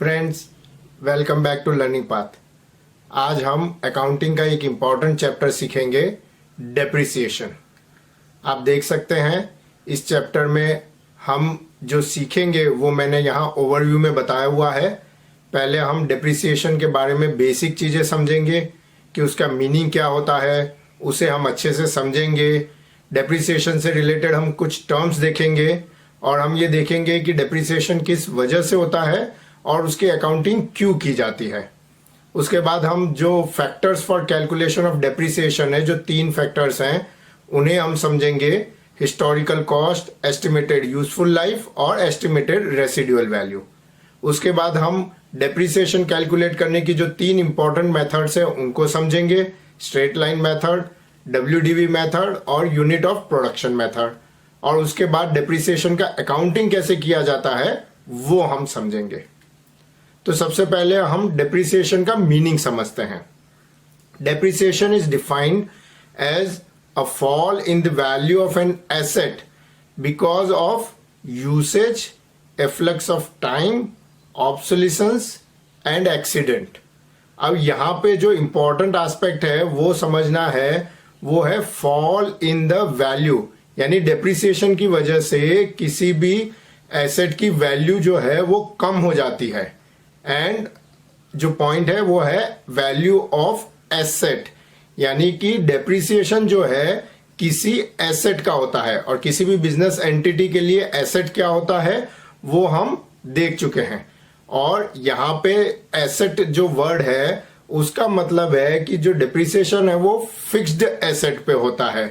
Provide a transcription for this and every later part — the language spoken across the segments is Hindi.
Friends, welcome back to learning path. आज हम अकाउंटिंग का एक इम्पॉर्टेंट चैप्टर सीखेंगे, डेप्रिसिएशन। आप देख सकते हैं इस चैप्टर में हम जो सीखेंगे वो मैंने यहाँ ओवरव्यू में बताया हुआ है। पहले हम डेप्रिसिएशन के बारे में बेसिक चीज़ें समझेंगे कि उसका मीनिंग क्या होता है, उसे हम अच्छे से समझेंगे। डेप्रिसिएशन से रिलेटेड हम कुछ टर्म्स देखेंगे और हम ये देखेंगे कि डेप्रिसिएशन किस वजह से होता है और उसकी अकाउंटिंग क्यों की जाती है। उसके बाद हम जो factors for calculation of depreciation है, जो 3 फैक्टर्स हैं, उन्हें हम समझेंगे। Historical cost, estimated useful life और एस्टिमेटेड रेसिडुअल वैल्यू। उसके बाद हम डेप्रिसिएशन कैलकुलेट करने की जो 3 इंपॉर्टेंट मेथड्स हैं उनको समझेंगे। Straight line method, WDV method और यूनिट ऑफ प्रोडक्शन मेथड। और उसके बाद डेप्रिसिएशन का अकाउंटिंग कैसे किया जाता है वो हम समझेंगे। तो सबसे पहले हम डेप्रिसिएशन का मीनिंग समझते हैं। Depreciation is defined as a fall in the value of an asset because of usage, efflux of time, obsolescence and accident. अब यहाँ पे जो इंपॉर्टेंट एस्पेक्ट है वो समझना है, वो है फॉल इन द वैल्यू, यानी डेप्रिसिएशन की वजह से किसी भी एसेट की वैल्यू जो है वो कम हो जाती है। एंड जो पॉइंट है वो है वैल्यू ऑफ एसेट, यानी कि डेप्रिसिएशन जो है किसी एसेट का होता है। और किसी भी बिजनेस एंटिटी के लिए एसेट क्या होता है वो हम देख चुके हैं। और यहाँ पे एसेट जो वर्ड है उसका मतलब है कि जो डेप्रिसिएशन है वो फिक्स्ड एसेट पे होता है।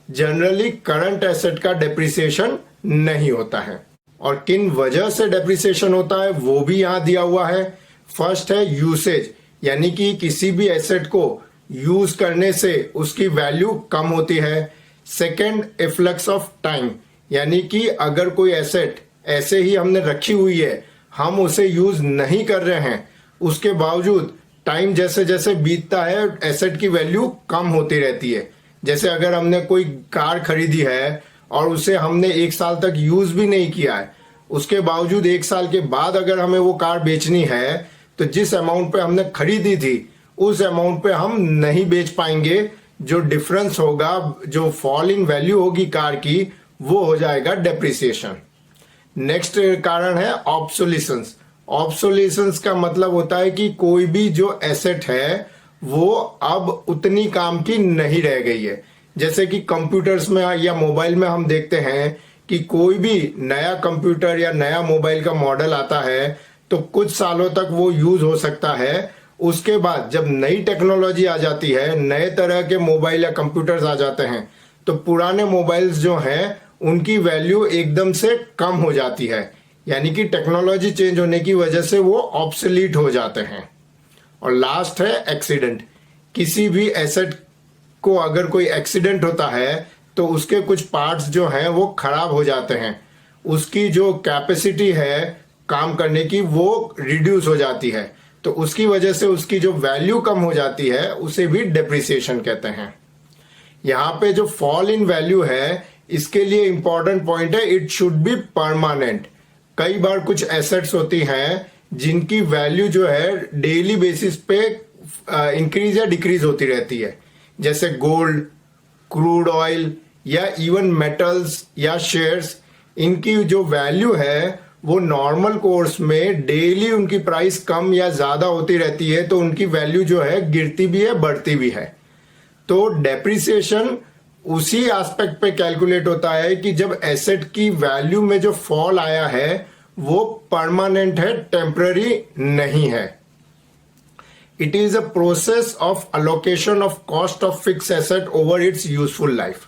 जनरली करंट एसेट का डेप्रिसिएशन नहीं होता है। और किन वजह से डेप्रिसिएशन होता है वो भी यहाँ दिया हुआ है। फर्स्ट है यूसेज, यानी कि किसी भी एसेट को यूज करने से उसकी वैल्यू कम होती है। सेकंड, एफ्लक्स ऑफ टाइम, यानी कि अगर कोई एसेट ऐसे ही हमने रखी हुई है, हम उसे यूज नहीं कर रहे हैं, उसके बावजूद टाइम जैसे जैसे बीतता है एसेट की वैल्यू कम होती रहती है। जैसे अगर हमने कोई कार खरीदी है और उसे हमने 1 साल तक यूज भी नहीं किया है, उसके बावजूद 1 साल के बाद अगर हमें वो कार बेचनी है तो जिस अमाउंट पे हमने खरीदी थी उस अमाउंट पे हम नहीं बेच पाएंगे। जो डिफरेंस होगा, जो फॉल इन वैल्यू होगी कार की, वो हो जाएगा डेप्रिसिएशन। नेक्स्ट कारण है ऑब्सोलिसेंस। ऑब्सोलिसेंस का मतलब होता है कि कोई भी जो एसेट है वो अब उतनी काम की नहीं रह गई है। जैसे कि कंप्यूटर्स में या मोबाइल में हम देखते हैं कि कोई भी नया कंप्यूटर या नया मोबाइल का मॉडल आता है तो कुछ सालों तक वो यूज हो सकता है। उसके बाद जब नई टेक्नोलॉजी आ जाती है, नए तरह के मोबाइल या कंप्यूटर्स आ जाते हैं, तो पुराने मोबाइल्स जो हैं उनकी वैल्यू एकदम से कम हो जाती है। यानी कि टेक्नोलॉजी चेंज होने की वजह से वो ऑब्सोलीट हो जाते हैं। और लास्ट है एक्सीडेंट। किसी भी एसेट को अगर कोई एक्सीडेंट होता है तो उसके कुछ पार्ट्स जो हैं वो खराब हो जाते हैं, उसकी जो कैपेसिटी है काम करने की वो रिड्यूस हो जाती है, तो उसकी वजह से उसकी जो वैल्यू कम हो जाती है उसे भी डेप्रिसिएशन कहते हैं। यहाँ पे जो फॉल इन वैल्यू है इसके लिए इंपॉर्टेंट पॉइंट है, इट शुड बी परमानेंट। कई बार कुछ एसेट्स होती हैं जिनकी वैल्यू जो है डेली बेसिस पे इंक्रीज या डिक्रीज होती रहती है, जैसे गोल्ड, क्रूड ऑयल या इवन मेटल्स या शेयर्स। इनकी जो वैल्यू है वो नॉर्मल कोर्स में डेली उनकी प्राइस कम या ज्यादा होती रहती है, तो उनकी वैल्यू जो है गिरती भी है, बढ़ती भी है। तो डेप्रिसिएशन उसी एस्पेक्ट पे कैलकुलेट होता है कि जब एसेट की वैल्यू में जो फॉल आया है वो परमानेंट है, टेम्पररी नहीं है। It is a process of allocation of cost of fix asset over it's useful life.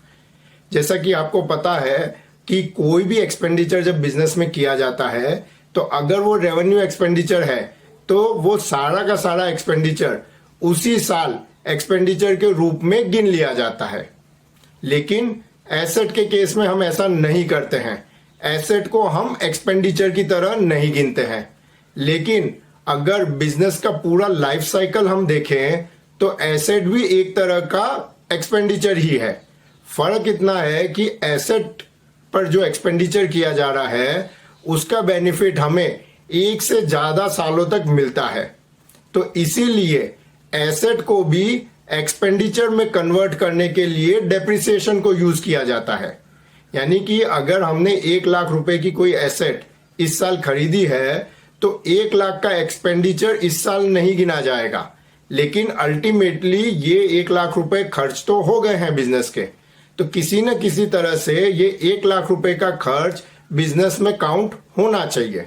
जैसा कि आपको पता है कि कोई भी एक्सपेंडिचर जब बिजनेस में किया जाता है तो अगर वो रेवेन्यू एक्सपेंडिचर है तो वो सारा का सारा एक्सपेंडिचर उसी साल एक्सपेंडिचर के रूप में गिन लिया जाता है। लेकिन एसेट के केस में हम ऐसा नहीं करते हैं। एसेट को हम एक्सपेंडिचर की तरह नहीं गिनते हैं। लेकिन अगर बिजनेस का पूरा लाइफ साइकिल हम देखें तो एसेट भी एक तरह का एक्सपेंडिचर ही है। फर्क इतना है कि एसेट पर जो एक्सपेंडिचर किया जा रहा है उसका बेनिफिट हमें एक से ज्यादा सालों तक मिलता है। तो इसीलिए एसेट को भी एक्सपेंडिचर में कन्वर्ट करने के लिए डेप्रिसिएशन को यूज किया जाता है। यानी कि अगर हमने 1 लाख रुपए की कोई एसेट इस साल खरीदी है तो 1 लाख का एक्सपेंडिचर इस साल नहीं गिना जाएगा, लेकिन अल्टीमेटली ये 1 लाख रुपए खर्च तो हो गए हैं बिजनेस के, तो किसी न किसी तरह से ये 1 लाख रुपए का खर्च बिजनेस में काउंट होना चाहिए।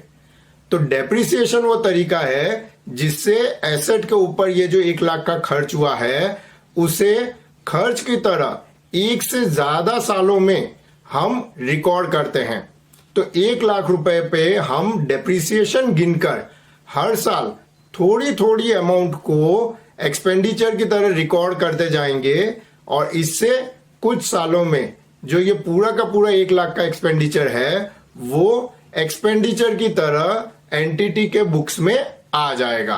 तो डेप्रिसिएशन वो तरीका है जिससे एसेट के ऊपर ये जो 1 लाख का खर्च हुआ है उसे खर्च की तरह 1 से ज्यादा सालों में हम रिकॉर्ड करते हैं। तो 1 लाख रुपए पे हम डेप्रिसिएशन गिनकर हर साल थोड़ी थोड़ी अमाउंट को एक्सपेंडिचर की तरह रिकॉर्ड करते जाएंगे और इससे कुछ सालों में जो ये पूरा का पूरा 1 लाख का एक्सपेंडिचर है वो एक्सपेंडिचर की तरह एंटिटी के बुक्स में आ जाएगा।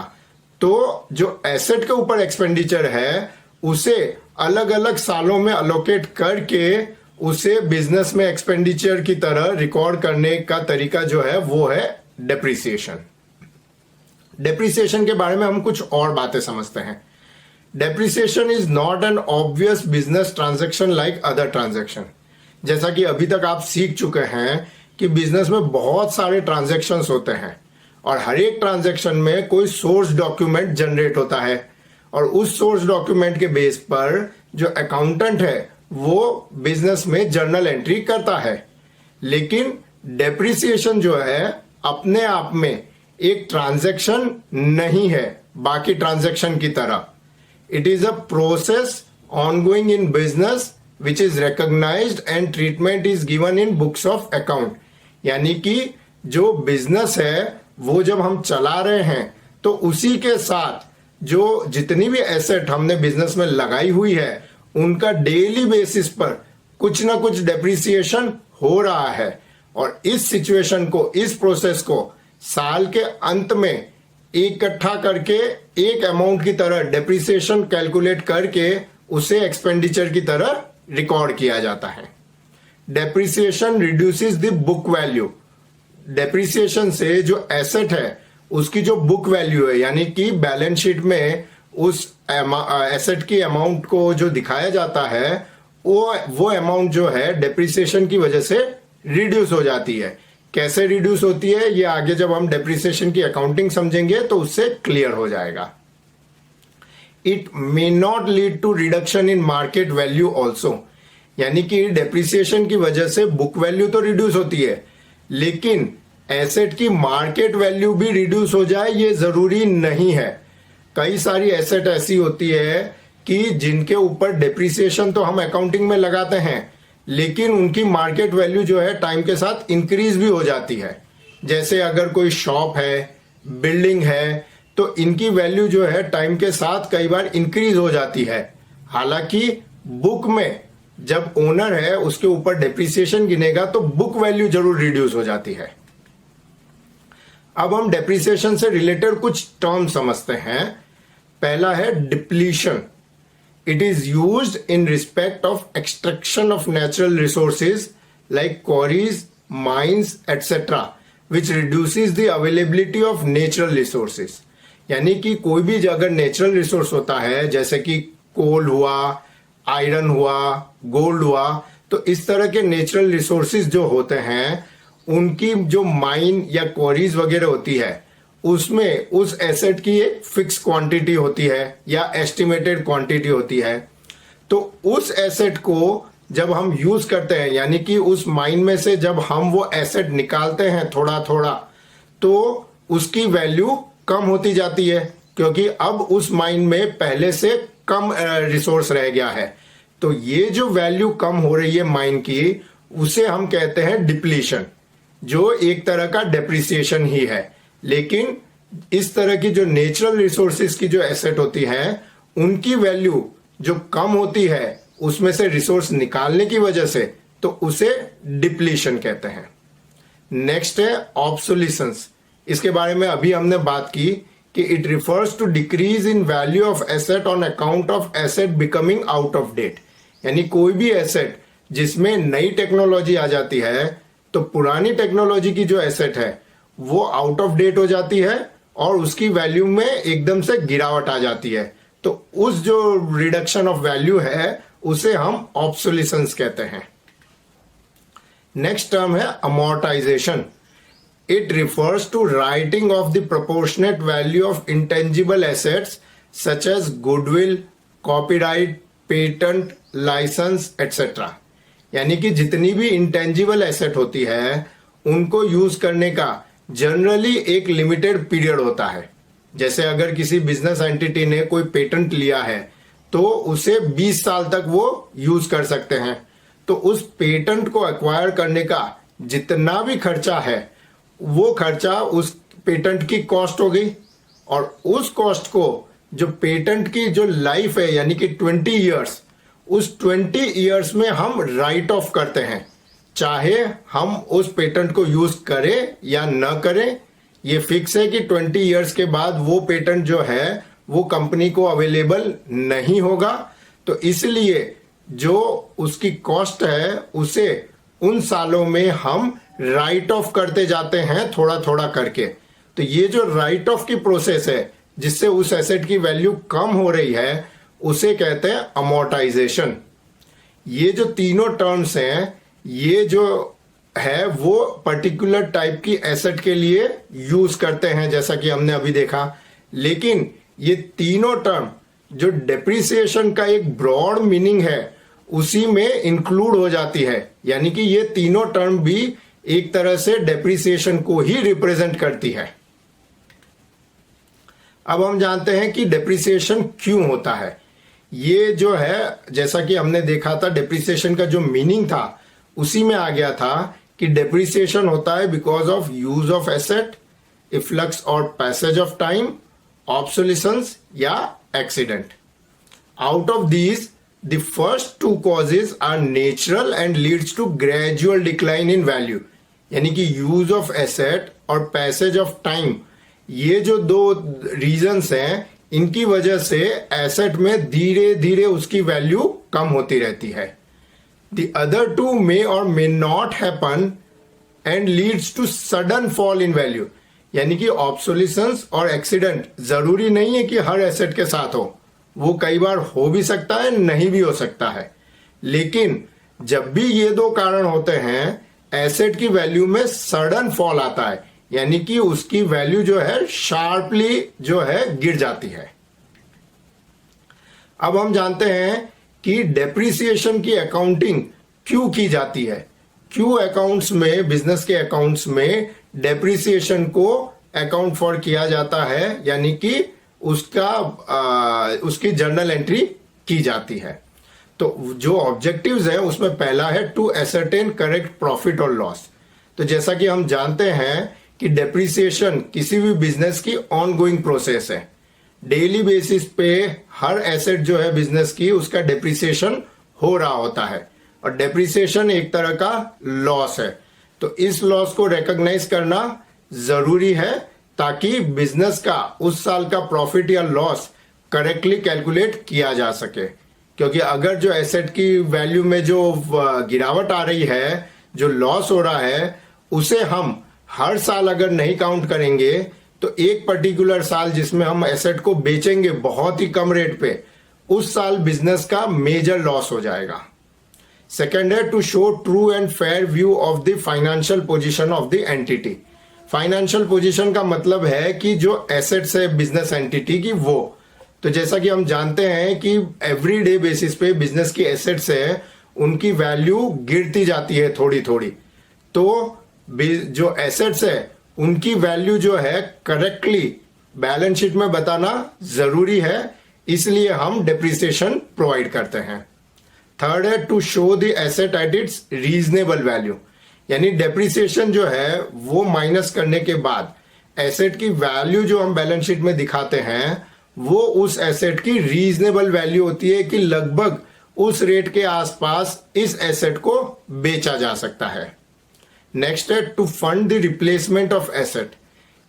तो जो एसेट के ऊपर एक्सपेंडिचर है उसे अलग अलग सालों में अलोकेट करके उसे बिजनेस में एक्सपेंडिचर की तरह रिकॉर्ड करने का तरीका जो है वो है डेप्रिसिएशन। डेप्रिसिएशन के बारे में हम कुछ और बातें समझते हैं। Depreciation is not an obvious business transaction like other transaction. जैसा कि अभी तक आप सीख चुके हैं कि बिजनेस में बहुत सारे ट्रांजैक्शंस होते हैं और हर एक ट्रांजैक्शन में कोई सोर्स डॉक्यूमेंट जनरेट होता है और उस सोर्स डॉक्यूमेंट के बेस पर जो अकाउंटेंट है वो बिजनेस में जर्नल एंट्री करता है। लेकिन डेप्रिसिएशन जो है अपने आप में एक ट्रांजैक्शन नहीं है बाकी ट्रांजैक्शन की तरह। It is a process ongoing in business which is recognised and treatment is given in books of account. यानी कि जो बिजनेस है वो जब हम चला रहे हैं तो उसी के साथ जो जितनी भी एसेट हमने बिजनेस में लगाई हुई है उनका डेली बेसिस पर कुछ ना कुछ डेप्रिसिएशन हो रहा है और इस सिचुएशन को, इस प्रोसेस को साल के अंत में इकट्ठा करके एक अमाउंट की तरह डेप्रिसिएशन कैलकुलेट करके उसे एक्सपेंडिचर की तरह रिकॉर्ड किया जाता है। Depreciation reduces the book value. Depreciation से जो एसेट है उसकी जो बुक वैल्यू है यानी कि बैलेंस शीट में उस एसेट की अमाउंट को जो दिखाया जाता है वो अमाउंट जो है डेप्रिसिएशन की वजह से रिड्यूस हो जाती है। कैसे रिड्यूस होती है ये आगे जब हम डेप्रिसिएशन की अकाउंटिंग समझेंगे तो उससे क्लियर हो जाएगा। It may not lead to reduction in market value also. यानी कि डेप्रिसिएशन की वजह से बुक वैल्यू तो रिड्यूस होती है लेकिन एसेट की मार्केट वैल्यू भी रिड्यूस हो जाए ये जरूरी नहीं है। कई सारी एसेट ऐसी होती है कि जिनके ऊपर डेप्रिसिएशन तो हम अकाउंटिंग में लगाते हैं लेकिन उनकी मार्केट वैल्यू जो है टाइम के साथ इंक्रीज भी हो जाती है। जैसे अगर कोई शॉप है, बिल्डिंग है, तो इनकी वैल्यू जो है टाइम के साथ कई बार इंक्रीज हो जाती है। हालांकि बुक में जब ओनर है उसके ऊपर डेप्रिसिएशन गिनेगा तो बुक वैल्यू जरूर रिड्यूस हो जाती है। अब हम डेप्रिसिएशन से रिलेटेड कुछ टर्म समझते हैं। पहला है depletion. It is used in respect of extraction of natural resources like queries, mines etcetera which reduces the availability of natural resources. यानी कि कोई भी अगर नेचुरल रिसोर्स होता है जैसे कि कोल हुआ, आयरन हुआ, गोल्ड हुआ, तो इस तरह के नेचुरल रिसोर्सेज जो होते हैं उनकी जो माइन या क्वारीज वगैरह होती है उसमें उस एसेट की एक फिक्स क्वांटिटी होती है या एस्टिमेटेड क्वांटिटी होती है। तो उस एसेट को जब हम यूज करते हैं यानी कि उस माइन में से जब हम वो एसेट निकालते हैं थोड़ा थोड़ा तो उसकी वैल्यू कम होती जाती है क्योंकि अब उस माइन में पहले से कम रिसोर्स रह गया है। तो ये जो वैल्यू कम हो रही है माइन की उसे हम कहते हैं डिप्लीशन, जो एक तरह का डेप्रिसिएशन ही है। लेकिन इस तरह की जो नेचुरल रिसोर्सेज की जो एसेट होती है उनकी वैल्यू जो कम होती है उसमें से रिसोर्स निकालने की वजह से तो उसे डिप्लीशन कहते हैं। नेक्स्ट है ऑब्सोलिसेंस। इसके बारे में अभी हमने बात की कि it refers to decrease in value of asset on account of asset becoming out of date. यानी कोई भी एसेट जिसमें नई टेक्नोलॉजी आ जाती है तो पुरानी टेक्नोलॉजी की जो एसेट है वो आउट ऑफ डेट हो जाती है और उसकी वैल्यू में एकदम से गिरावट आ जाती है। तो उस जो रिडक्शन ऑफ वैल्यू है उसे हम ऑब्सोलिसेंस कहते हैं। नेक्स्ट टर्म है amortisation. It refers to writing off the proportionate value of intangible assets such as goodwill, copyright, patent, licence etcetera. यानी कि जितनी भी इंटेंजिबल एसेट होती है उनको यूज करने का जनरली एक लिमिटेड पीरियड होता है। जैसे अगर किसी बिजनेस एंटिटी ने कोई पेटेंट लिया है तो उसे 20 साल तक वो यूज कर सकते हैं। तो उस पेटेंट को एक्वायर करने का जितना भी खर्चा है वो खर्चा उस पेटेंट की कॉस्ट हो गई, और उस कॉस्ट को जो पेटेंट की जो लाइफ है यानी कि 20 ईयर्स, उस 20 ईयर्स में हम राइट ऑफ करते हैं, चाहे हम उस पेटेंट को यूज करें या न करें। ये फिक्स है कि 20 ईयर्स के बाद वो पेटेंट जो है वो कंपनी को अवेलेबल नहीं होगा। तो इसलिए जो उसकी कॉस्ट है उसे उन सालों में हम राइट ऑफ करते जाते हैं थोड़ा थोड़ा करके। तो ये जो राइट ऑफ की प्रोसेस है जिससे उस एसेट की वैल्यू कम हो रही है उसे कहते हैं अमोर्टाइजेशन। ये जो तीनों टर्म्स हैं ये जो है वो पर्टिकुलर टाइप की एसेट के लिए यूज करते हैं जैसा कि हमने अभी देखा। लेकिन ये तीनों टर्म जो डेप्रिसिएशन का एक ब्रॉड मीनिंग है उसी में इंक्लूड हो जाती है। यानी कि ये तीनों टर्म भी एक तरह से डेप्रिसिएशन को ही रिप्रेजेंट करती है। अब हम जानते हैं कि डेप्रिसिएशन क्यों होता है। ये जो है जैसा कि हमने देखा था डेप्रिसिएशन का जो मीनिंग था उसी में आ गया था कि डेप्रिसिएशन होता है because of use of asset, efflux और पैसेज ऑफ टाइम, ऑब्सोलिसेंस या accident. Out of these the first two causes are natural and leads to gradual decline in value. यानी कि यूज ऑफ एसेट और पैसेज ऑफ टाइम, ये जो दो रीजंस हैं इनकी वजह से एसेट में धीरे धीरे उसकी वैल्यू कम होती रहती है। The other two may or may not happen and leads to sudden fall in value। यानी कि ऑब्सोलिसेंस और एक्सीडेंट जरूरी नहीं है कि हर एसेट के साथ हो, वो कई बार हो भी सकता है, नहीं भी हो सकता है। लेकिन जब भी ये दो कारण होते हैं एसेट की वैल्यू में सडन फॉल आता है, यानी कि उसकी वैल्यू जो है शार्पली जो है गिर जाती है। अब हम जानते हैं कि डेप्रिसिएशन की अकाउंटिंग क्यों की जाती है, क्यों अकाउंट्स में, बिजनेस के अकाउंट्स में डेप्रिसिएशन को अकाउंट फॉर किया जाता है, यानी कि उसकी जर्नल एंट्री की जाती है। तो जो ऑब्जेक्टिव्स है उसमें पहला है टू एसरटेन करेक्ट प्रॉफिट और लॉस। तो जैसा कि हम जानते हैं कि डेप्रिसिएशन किसी भी बिजनेस की ऑनगोइंग प्रोसेस है। डेली बेसिस पे हर एसेट जो है बिजनेस की उसका डेप्रिसिएशन हो रहा होता है, और डेप्रिसिएशन एक तरह का लॉस है। तो इस लॉस को रिकॉग्नाइज करना जरूरी है ताकि बिजनेस का उस साल का प्रॉफिट या लॉस करेक्टली कैलकुलेट किया जा सके। क्योंकि अगर जो एसेट की वैल्यू में जो गिरावट आ रही है, जो लॉस हो रहा है, उसे हम हर साल अगर नहीं काउंट करेंगे तो एक पर्टिकुलर साल जिसमें हम एसेट को बेचेंगे बहुत ही कम रेट पे, उस साल बिजनेस का मेजर लॉस हो जाएगा। सेकेंड है to show true and fair view of the financial position of the entity. Financial position का मतलब है कि जो एसेट्स है बिजनेस एंटिटी की वो, तो जैसा कि हम जानते हैं कि एवरी डे बेसिस पे बिजनेस की एसेट्स है उनकी वैल्यू गिरती जाती है थोड़ी थोड़ी। तो जो एसेट्स है उनकी वैल्यू जो है करेक्टली बैलेंस शीट में बताना जरूरी है, इसलिए हम डेप्रिसिएशन प्रोवाइड करते हैं। थर्ड है to show the asset at its reasonable value. यानी डेप्रिसिएशन जो है वो माइनस करने के बाद एसेट की वैल्यू जो हम बैलेंस शीट में दिखाते हैं वो उस एसेट की रीजनेबल वैल्यू होती है कि लगभग उस रेट के आसपास इस एसेट को बेचा जा सकता है। नेक्स्ट है to fund the replacement of asset.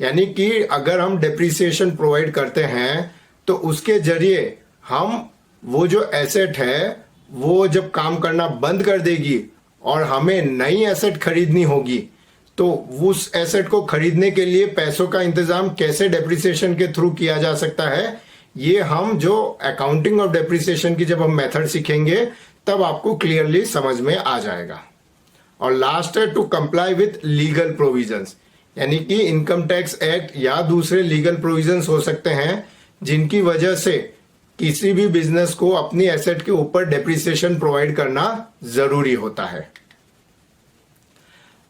यानी कि अगर हम डेप्रिसिएशन प्रोवाइड करते हैं तो उसके जरिए हम वो जो एसेट है वो जब काम करना बंद कर देगी और हमें नई एसेट खरीदनी होगी तो उस एसेट को खरीदने के लिए पैसों का इंतजाम कैसे डेप्रिसिएशन के थ्रू किया जा सकता है, ये हम जो अकाउंटिंग ऑफ डेप्रिसिएशन की जब हम मेथड सीखेंगे तब आपको क्लियरली समझ में आ जाएगा। और लास्ट है to comply with legal provisions, यानी कि इनकम टैक्स एक्ट या दूसरे लीगल प्रोविजंस हो सकते हैं जिनकी वजह से किसी भी बिजनेस को अपनी एसेट के ऊपर डेप्रिसिएशन प्रोवाइड करना जरूरी होता है।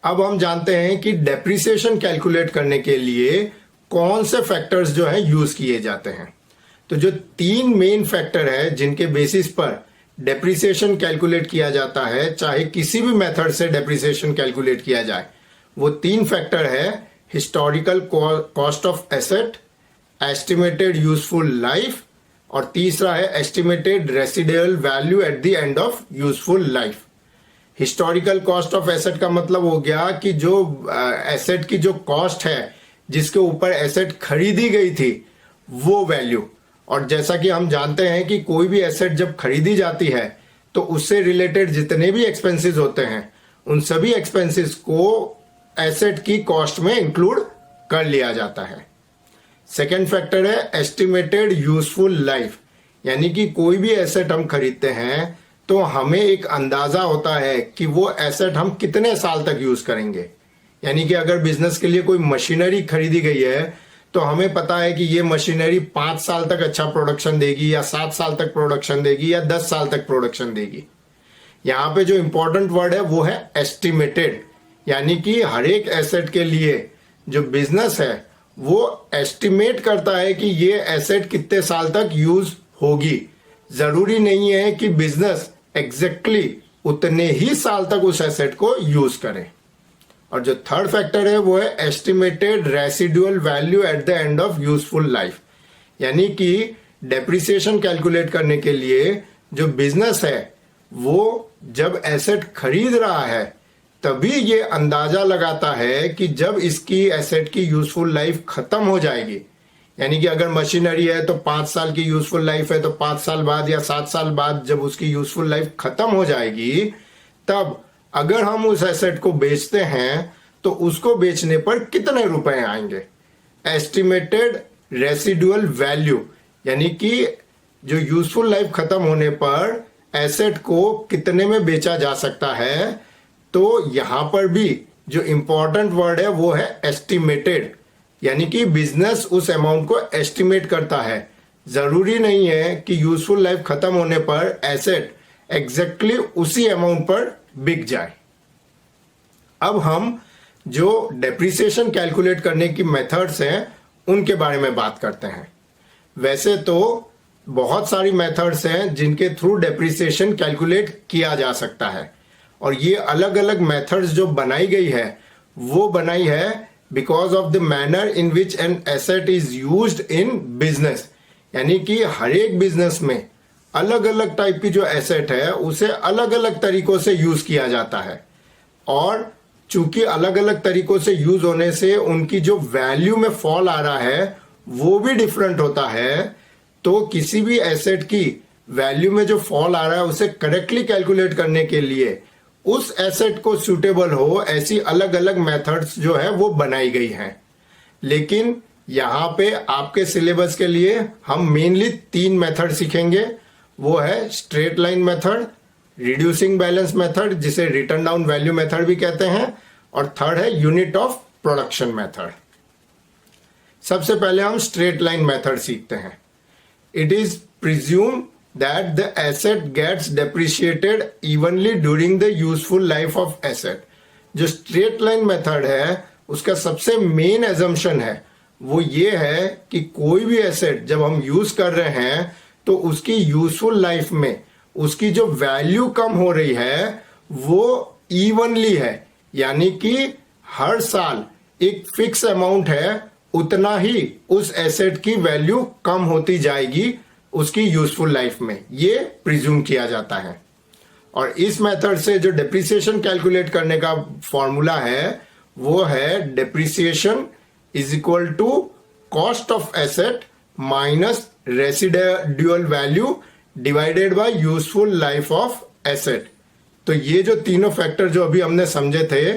अब हम जानते हैं कि डेप्रिसिएशन कैलकुलेट करने के लिए कौन से फैक्टर्स जो है यूज किए जाते हैं। तो जो 3 मेन फैक्टर है जिनके बेसिस पर डेप्रिसिएशन कैलकुलेट किया जाता है, चाहे किसी भी मेथड से डेप्रिसिएशन कैलकुलेट किया जाए, वो 3 फैक्टर है historical cost of asset, estimated useful life और तीसरा है estimated residual value at the end of useful life. Historical cost of asset का मतलब हो गया कि जो एसेट की जो कॉस्ट है जिसके ऊपर एसेट खरीदी गई थी वो वैल्यू। और जैसा कि हम जानते हैं कि कोई भी एसेट जब खरीदी जाती है तो उससे रिलेटेड जितने भी एक्सपेंसेस होते हैं उन सभी एक्सपेंसेस को एसेट की कॉस्ट में इंक्लूड कर लिया जाता है। सेकेंड फैक्टर है एस्टिमेटेड यूजफुल लाइफ, यानी कि कोई भी एसेट हम खरीदते हैं तो हमें एक अंदाजा होता है कि वो एसेट हम कितने साल तक यूज करेंगे। यानी कि अगर बिजनेस के लिए कोई मशीनरी खरीदी गई है तो हमें पता है कि ये मशीनरी 5 साल तक अच्छा प्रोडक्शन देगी या 7 साल तक प्रोडक्शन देगी या 10 साल तक प्रोडक्शन देगी। यहां पे जो इंपॉर्टेंट वर्ड है वो है एस्टिमेटेड, यानी कि हर एक एसेट के लिए जो बिजनेस है वो एस्टिमेट करता है कि ये एसेट कितने साल तक यूज होगी। जरूरी नहीं है कि बिजनेस एग्जैक्टली उतने ही साल तक उस एसेट को यूज करे। और जो थर्ड फैक्टर है वो है estimated residual value at the end of useful life, यानी कि डेप्रिसिएशन कैलकुलेट करने के लिए जो बिजनेस है वो जब एसेट खरीद रहा है तभी ये अंदाजा लगाता है कि जब इसकी एसेट की यूजफुल लाइफ खत्म हो जाएगी, यानी कि अगर मशीनरी है तो 5 साल की यूजफुल लाइफ है तो 5 साल बाद या 7 साल बाद जब उसकी यूजफुल लाइफ खत्म हो जाएगी तब अगर हम उस एसेट को बेचते हैं तो उसको बेचने पर कितने रुपए आएंगे। एस्टिमेटेड रेसिडुअल वैल्यू, यानी कि जो यूजफुल लाइफ खत्म होने पर एसेट को कितने में बेचा जा सकता है। तो यहां पर भी जो इंपॉर्टेंट वर्ड है वो है एस्टिमेटेड, यानी कि बिजनेस उस अमाउंट को एस्टिमेट करता है। जरूरी नहीं है कि यूजफुल लाइफ खत्म होने पर एसेट एग्जैक्टली उसी अमाउंट पर बिक जाए। अब हम जो डेप्रिसिएशन कैलकुलेट करने की मेथड्स हैं उनके बारे में बात करते हैं। वैसे तो बहुत सारी मेथड्स हैं जिनके थ्रू डेप्रिसिएशन कैलकुलेट किया जा सकता है और ये अलग अलग मेथड्स जो बनाई गई है वो बनाई है because of the manner in which an asset is used in business, यानी कि हर एक बिजनेस में अलग अलग टाइप की जो एसेट है उसे अलग अलग तरीकों से यूज किया जाता है और चूंकि अलग अलग तरीकों से यूज होने से उनकी जो वैल्यू में फॉल आ रहा है वो भी डिफरेंट होता है। तो किसी भी एसेट की वैल्यू में जो फॉल आ रहा है उसे करेक्टली कैलकुलेट करने के लिए उस एसेट को सूटेबल हो ऐसी अलग अलग मेथड्स जो है वो बनाई गई हैं। लेकिन यहां पे आपके सिलेबस के लिए हम मेनली 3 मेथड सीखेंगे। वो है straight line method, reducing balance method जिसे रिटर्न डाउन वैल्यू मेथड भी कहते हैं, और थर्ड है यूनिट ऑफ प्रोडक्शन मेथड। सबसे पहले हम स्ट्रेट लाइन मेथड सीखते हैं। It is presume that the asset gets depreciated evenly during the useful life of asset. जो स्ट्रेट लाइन मेथड है उसका सबसे मेन एजम्पशन है वो ये है कि कोई भी एसेट जब हम यूज कर रहे हैं तो उसकी यूजफुल लाइफ में उसकी जो वैल्यू कम हो रही है वो इवनली है, यानी कि हर साल एक फिक्स अमाउंट है उतना ही उस एसेट की वैल्यू कम होती जाएगी उसकी यूजफुल लाइफ में, ये प्रिज्यूम किया जाता है। और इस मेथड से जो डेप्रिसिएशन कैलकुलेट करने का फॉर्मूला है वो है depreciation is equal to cost of asset minus residual value divided by useful life of asset. तो ये जो तीनों फैक्टर जो अभी हमने समझे थे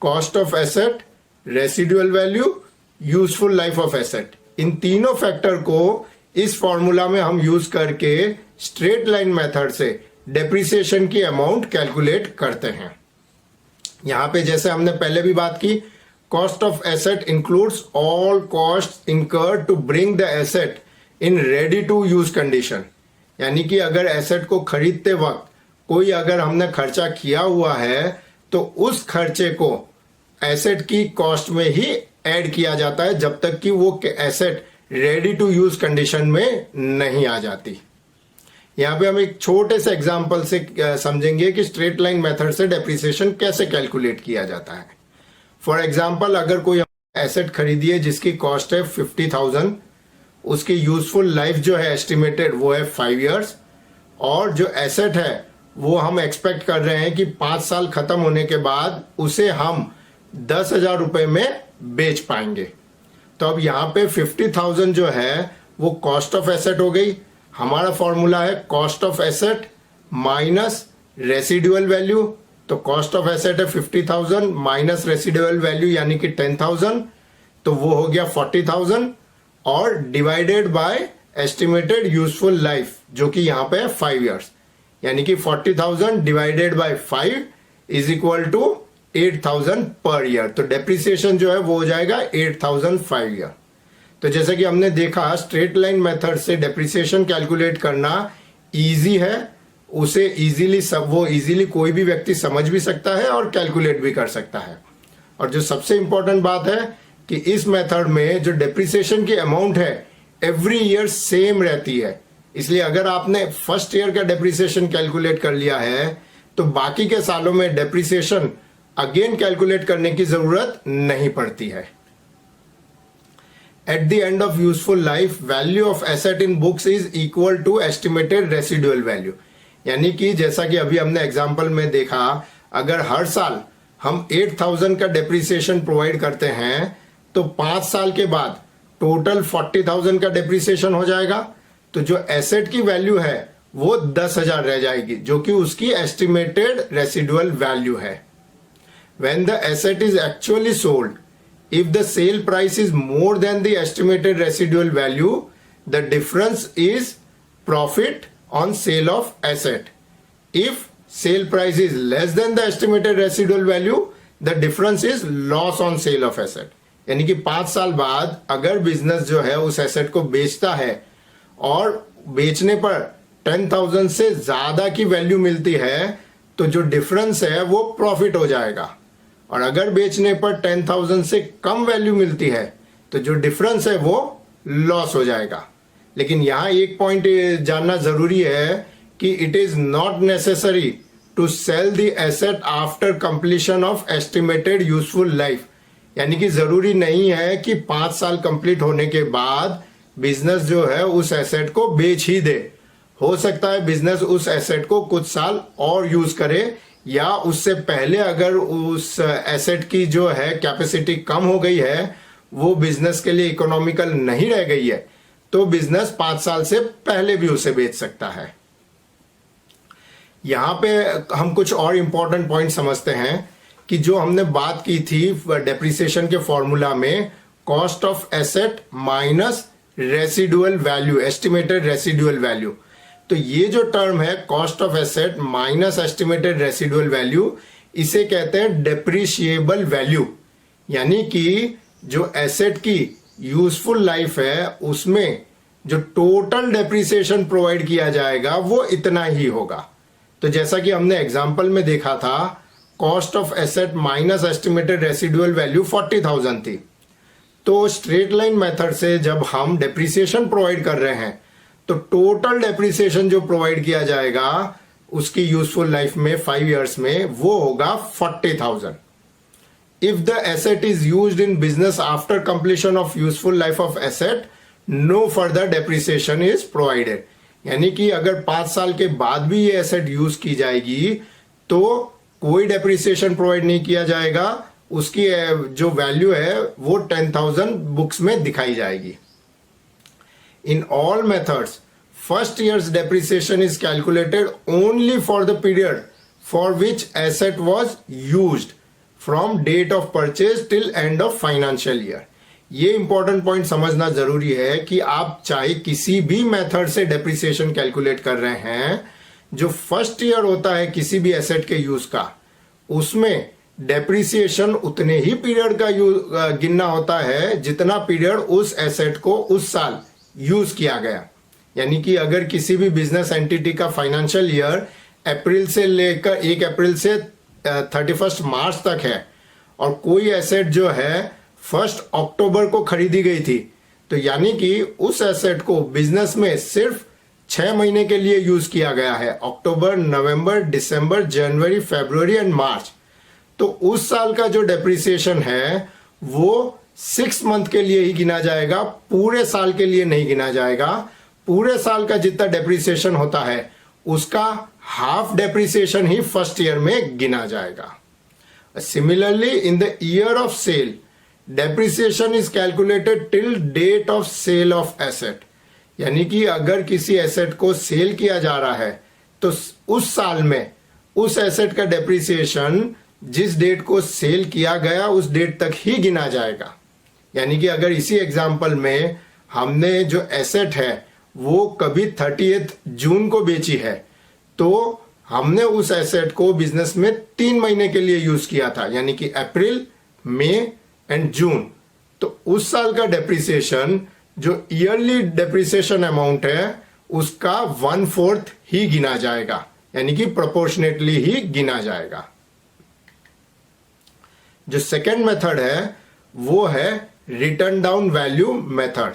cost of asset, residual value, useful life of asset, इन तीनों फैक्टर को इस फॉर्मूला में हम यूज करके स्ट्रेट लाइन मेथड से डेप्रिसिएशन की अमाउंट कैलकुलेट करते हैं। यहां पे जैसे हमने पहले भी बात की, cost of asset includes all cost incurred to bring the asset in ready to use condition. यानी कि अगर एसेट को खरीदते वक्त कोई अगर हमने खर्चा किया हुआ है तो उस खर्चे को एसेट की कॉस्ट में ही ऐड किया जाता है जब तक कि वो asset ready to use condition में नहीं आ जाती। यहां पे हम एक छोटे से एग्जांपल से समझेंगे कि स्ट्रेट लाइन मेथड से डेप्रिसिएशन कैसे कैलकुलेट किया जाता है। फॉर एग्जांपल, अगर कोई एसेट खरीदी है जिसकी कॉस्ट है 50,000, उसकी यूजफुल लाइफ जो है एस्टिमेटेड वो है 5 इयर्स, और जो एसेट है वो हम एक्सपेक्ट कर रहे हैं कि 5 साल खत्म होने के बाद उसे हम 10,000 रुपए में बेच पाएंगे। तो अब यहाँ पे 50,000 जो है वो कॉस्ट ऑफ एसेट हो गई। हमारा फॉर्मूला है cost of asset minus residual value. तो कॉस्ट ऑफ एसेट है 50,000 माइनस रेसिडुअल वैल्यू यानी कि 10,000, तो वो हो गया 40,000, और divided by estimated useful life जो कि यहाँ पे है 5 इयर्स, यानी कि 40,000 divided by 5 is equal to 8,000 per year. तो डेप्रिसिएशन जो है वो हो जाएगा 8,000 5 ईयर। तो जैसे कि हमने देखा, स्ट्रेट लाइन मेथड से डेप्रिसिएशन कैलकुलेट करना इजी है, उसे इजीली कोई भी व्यक्ति समझ भी सकता है और कैलकुलेट भी कर सकता है। और जो सबसे इंपॉर्टेंट बात है कि इस मेथड में जो डेप्रिसिएशन की अमाउंट है एवरी ईयर सेम रहती है, इसलिए अगर आपने फर्स्ट ईयर का डेप्रिसिएशन कैलकुलेट कर लिया है तो बाकी के सालों में डेप्रिसिएशन अगेन कैलकुलेट करने की जरूरत नहीं पड़ती है। At the end of useful life, value of asset in books is equal to estimated residual value. यानी कि जैसा कि अभी हमने एग्जांपल में देखा, अगर हर साल हम 8,000 का डेप्रिसिएशन प्रोवाइड करते हैं तो 5 साल के बाद टोटल 40,000 का डेप्रिसिएशन हो जाएगा। तो जो एसेट की वैल्यू है वो 10,000 रह जाएगी, जो कि उसकी एस्टिमेटेड रेसिडुअल वैल्यू है। When the asset is actually sold, if the sale price is more than the estimated residual value, the difference is profit on sale of asset. If sale price is less than the estimated residual value, the difference is loss on sale of asset. यानी कि 5 साल बाद अगर बिजनेस जो है उस एसेट को बेचता है और बेचने पर 10,000 से ज्यादा की वैल्यू मिलती है तो जो डिफरेंस है वो प्रॉफिट हो जाएगा, और अगर बेचने पर 10,000 से कम वैल्यू मिलती है तो जो डिफरेंस है वो लॉस हो जाएगा। लेकिन यहां एक पॉइंट जानना जरूरी है कि it is not necessary to sell the asset after completion of estimated useful life. यानी कि जरूरी नहीं है कि 5 साल कंप्लीट होने के बाद बिजनेस जो है उस एसेट को बेच ही दे। हो सकता है बिजनेस उस एसेट को कुछ साल और यूज करे, या उससे पहले अगर उस एसेट की जो है कैपेसिटी कम हो गई है, वो बिजनेस के लिए इकोनॉमिकल नहीं रह गई है, तो बिजनेस 5 साल से पहले भी उसे बेच सकता है। यहां पे हम कुछ और इंपॉर्टेंट पॉइंट समझते हैं कि जो हमने बात की थी डेप्रिसिएशन के फॉर्मूला में, cost of asset minus residual value, estimated residual value. तो ये जो टर्म है cost of asset minus estimated residual value, इसे कहते हैं डेप्रिशिएबल वैल्यू। यानी कि जो एसेट की यूजफुल लाइफ है उसमें जो टोटल डेप्रिसिएशन प्रोवाइड किया जाएगा वो इतना ही होगा। तो जैसा कि हमने एग्जांपल में देखा था, cost of asset minus estimated residual value 40,000 थी। तो स्ट्रेट लाइन मेथड से जब हम डेप्रिसिएशन प्रोवाइड कर रहे हैं तो टोटल डेप्रिसिएशन जो प्रोवाइड किया जाएगा उसकी यूजफुल लाइफ में 5 इयर्स में वो होगा 40,000। If the asset is used in business after completion of useful life of asset, no further depreciation is provided. यानी कि अगर 5 साल के बाद भी ये एसेट यूज की जाएगी तो कोई डेप्रिसिएशन प्रोवाइड नहीं किया जाएगा, उसकी जो वैल्यू है वो 10,000 बुक्स में दिखाई जाएगी। In all methods, first year's depreciation is calculated only for the period for which asset was used. From date of purchase till end of financial year. ये इंपॉर्टेंट पॉइंट समझना जरूरी है कि आप चाहे किसी भी मेथड से डेप्रिसिएशन कैलकुलेट कर रहे हैं, जो फर्स्ट ईयर होता है किसी भी एसेट के यूज का, उसमें डेप्रिसिएशन उतने ही पीरियड का गिनना होता है जितना पीरियड उस एसेट को उस साल यूज किया गया। यानी कि अगर किसी भी बिजनेस एंटिटी का फाइनेंशियल ईयर अप्रैल से लेकर 1 अप्रैल से 31 मार्च तक है और कोई एसेट जो है 1 अक्टूबर को खरीदी गई थी, तो यानी कि उस एसेट को बिजनेस में सिर्फ 6 महीने के लिए यूज किया गया है, अक्टूबर, नवंबर, दिसंबर, जनवरी, फरवरी एंड मार्च। तो उस साल का जो डेप्रिसिएशन है वो 6 मंथ के लिए ही गिना जाएगा, पूरे साल के लिए नहीं गिना जाएगा। पूरे साल का जितना डेप्रिसिएशन होता है उसका हाफ डेप्रिसिएशन ही फर्स्ट ईयर में गिना जाएगा। Similarly in the year of sale depreciation is calculated till date of sale of asset. यानी कि अगर किसी एसेट को सेल किया जा रहा है तो उस साल में उस एसेट का डेप्रिसिएशन जिस डेट को सेल किया गया उस डेट तक ही गिना जाएगा। यानी कि अगर इसी एग्जांपल में हमने जो एसेट है वो कभी 30 जून को बेची है, तो हमने उस एसेट को बिजनेस में 3 महीने के लिए यूज किया था, यानी कि अप्रैल, मई एंड जून। तो उस साल का डेप्रिसिएशन जो ईयरली डेप्रिसिएशन अमाउंट है उसका 1/4 ही गिना जाएगा, यानी कि प्रोपोर्शनेटली ही गिना जाएगा। जो सेकेंड मेथड है वो है return down value method.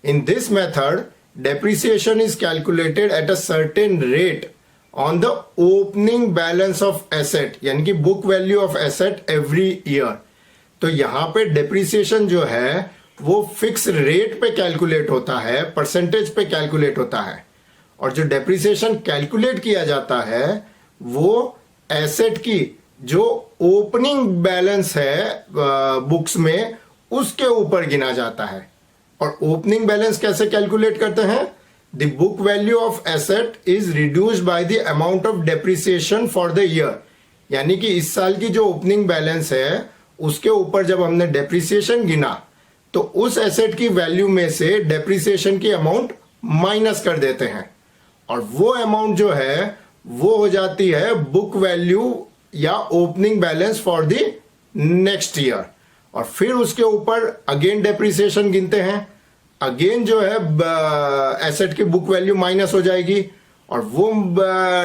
In this method depreciation is calculated at a certain rate on the opening balance of asset, यानी कि book value of asset every year। तो यहां पे depreciation जो है वो फिक्स रेट पे कैलकुलेट होता है, परसेंटेज पे कैलकुलेट होता है। और जो depreciation कैलकुलेट किया जाता है वो एसेट की जो ओपनिंग बैलेंस है बुक्स में उसके ऊपर गिना जाता है। और ओपनिंग बैलेंस कैसे कैलकुलेट करते हैं? The book value of asset is reduced by the amount of depreciation for the year. यानी कि इस साल की जो ओपनिंग बैलेंस है उसके ऊपर जब हमने डेप्रिसिएशन गिना तो उस एसेट की वैल्यू में से डेप्रिसिएशन की अमाउंट माइनस कर देते हैं और वो अमाउंट जो है वो हो जाती है बुक वैल्यू या opening balance for the next year. और फिर उसके ऊपर अगेन डेप्रिसिएशन गिनते हैं, अगेन जो है एसेट की बुक वैल्यू माइनस हो जाएगी और वो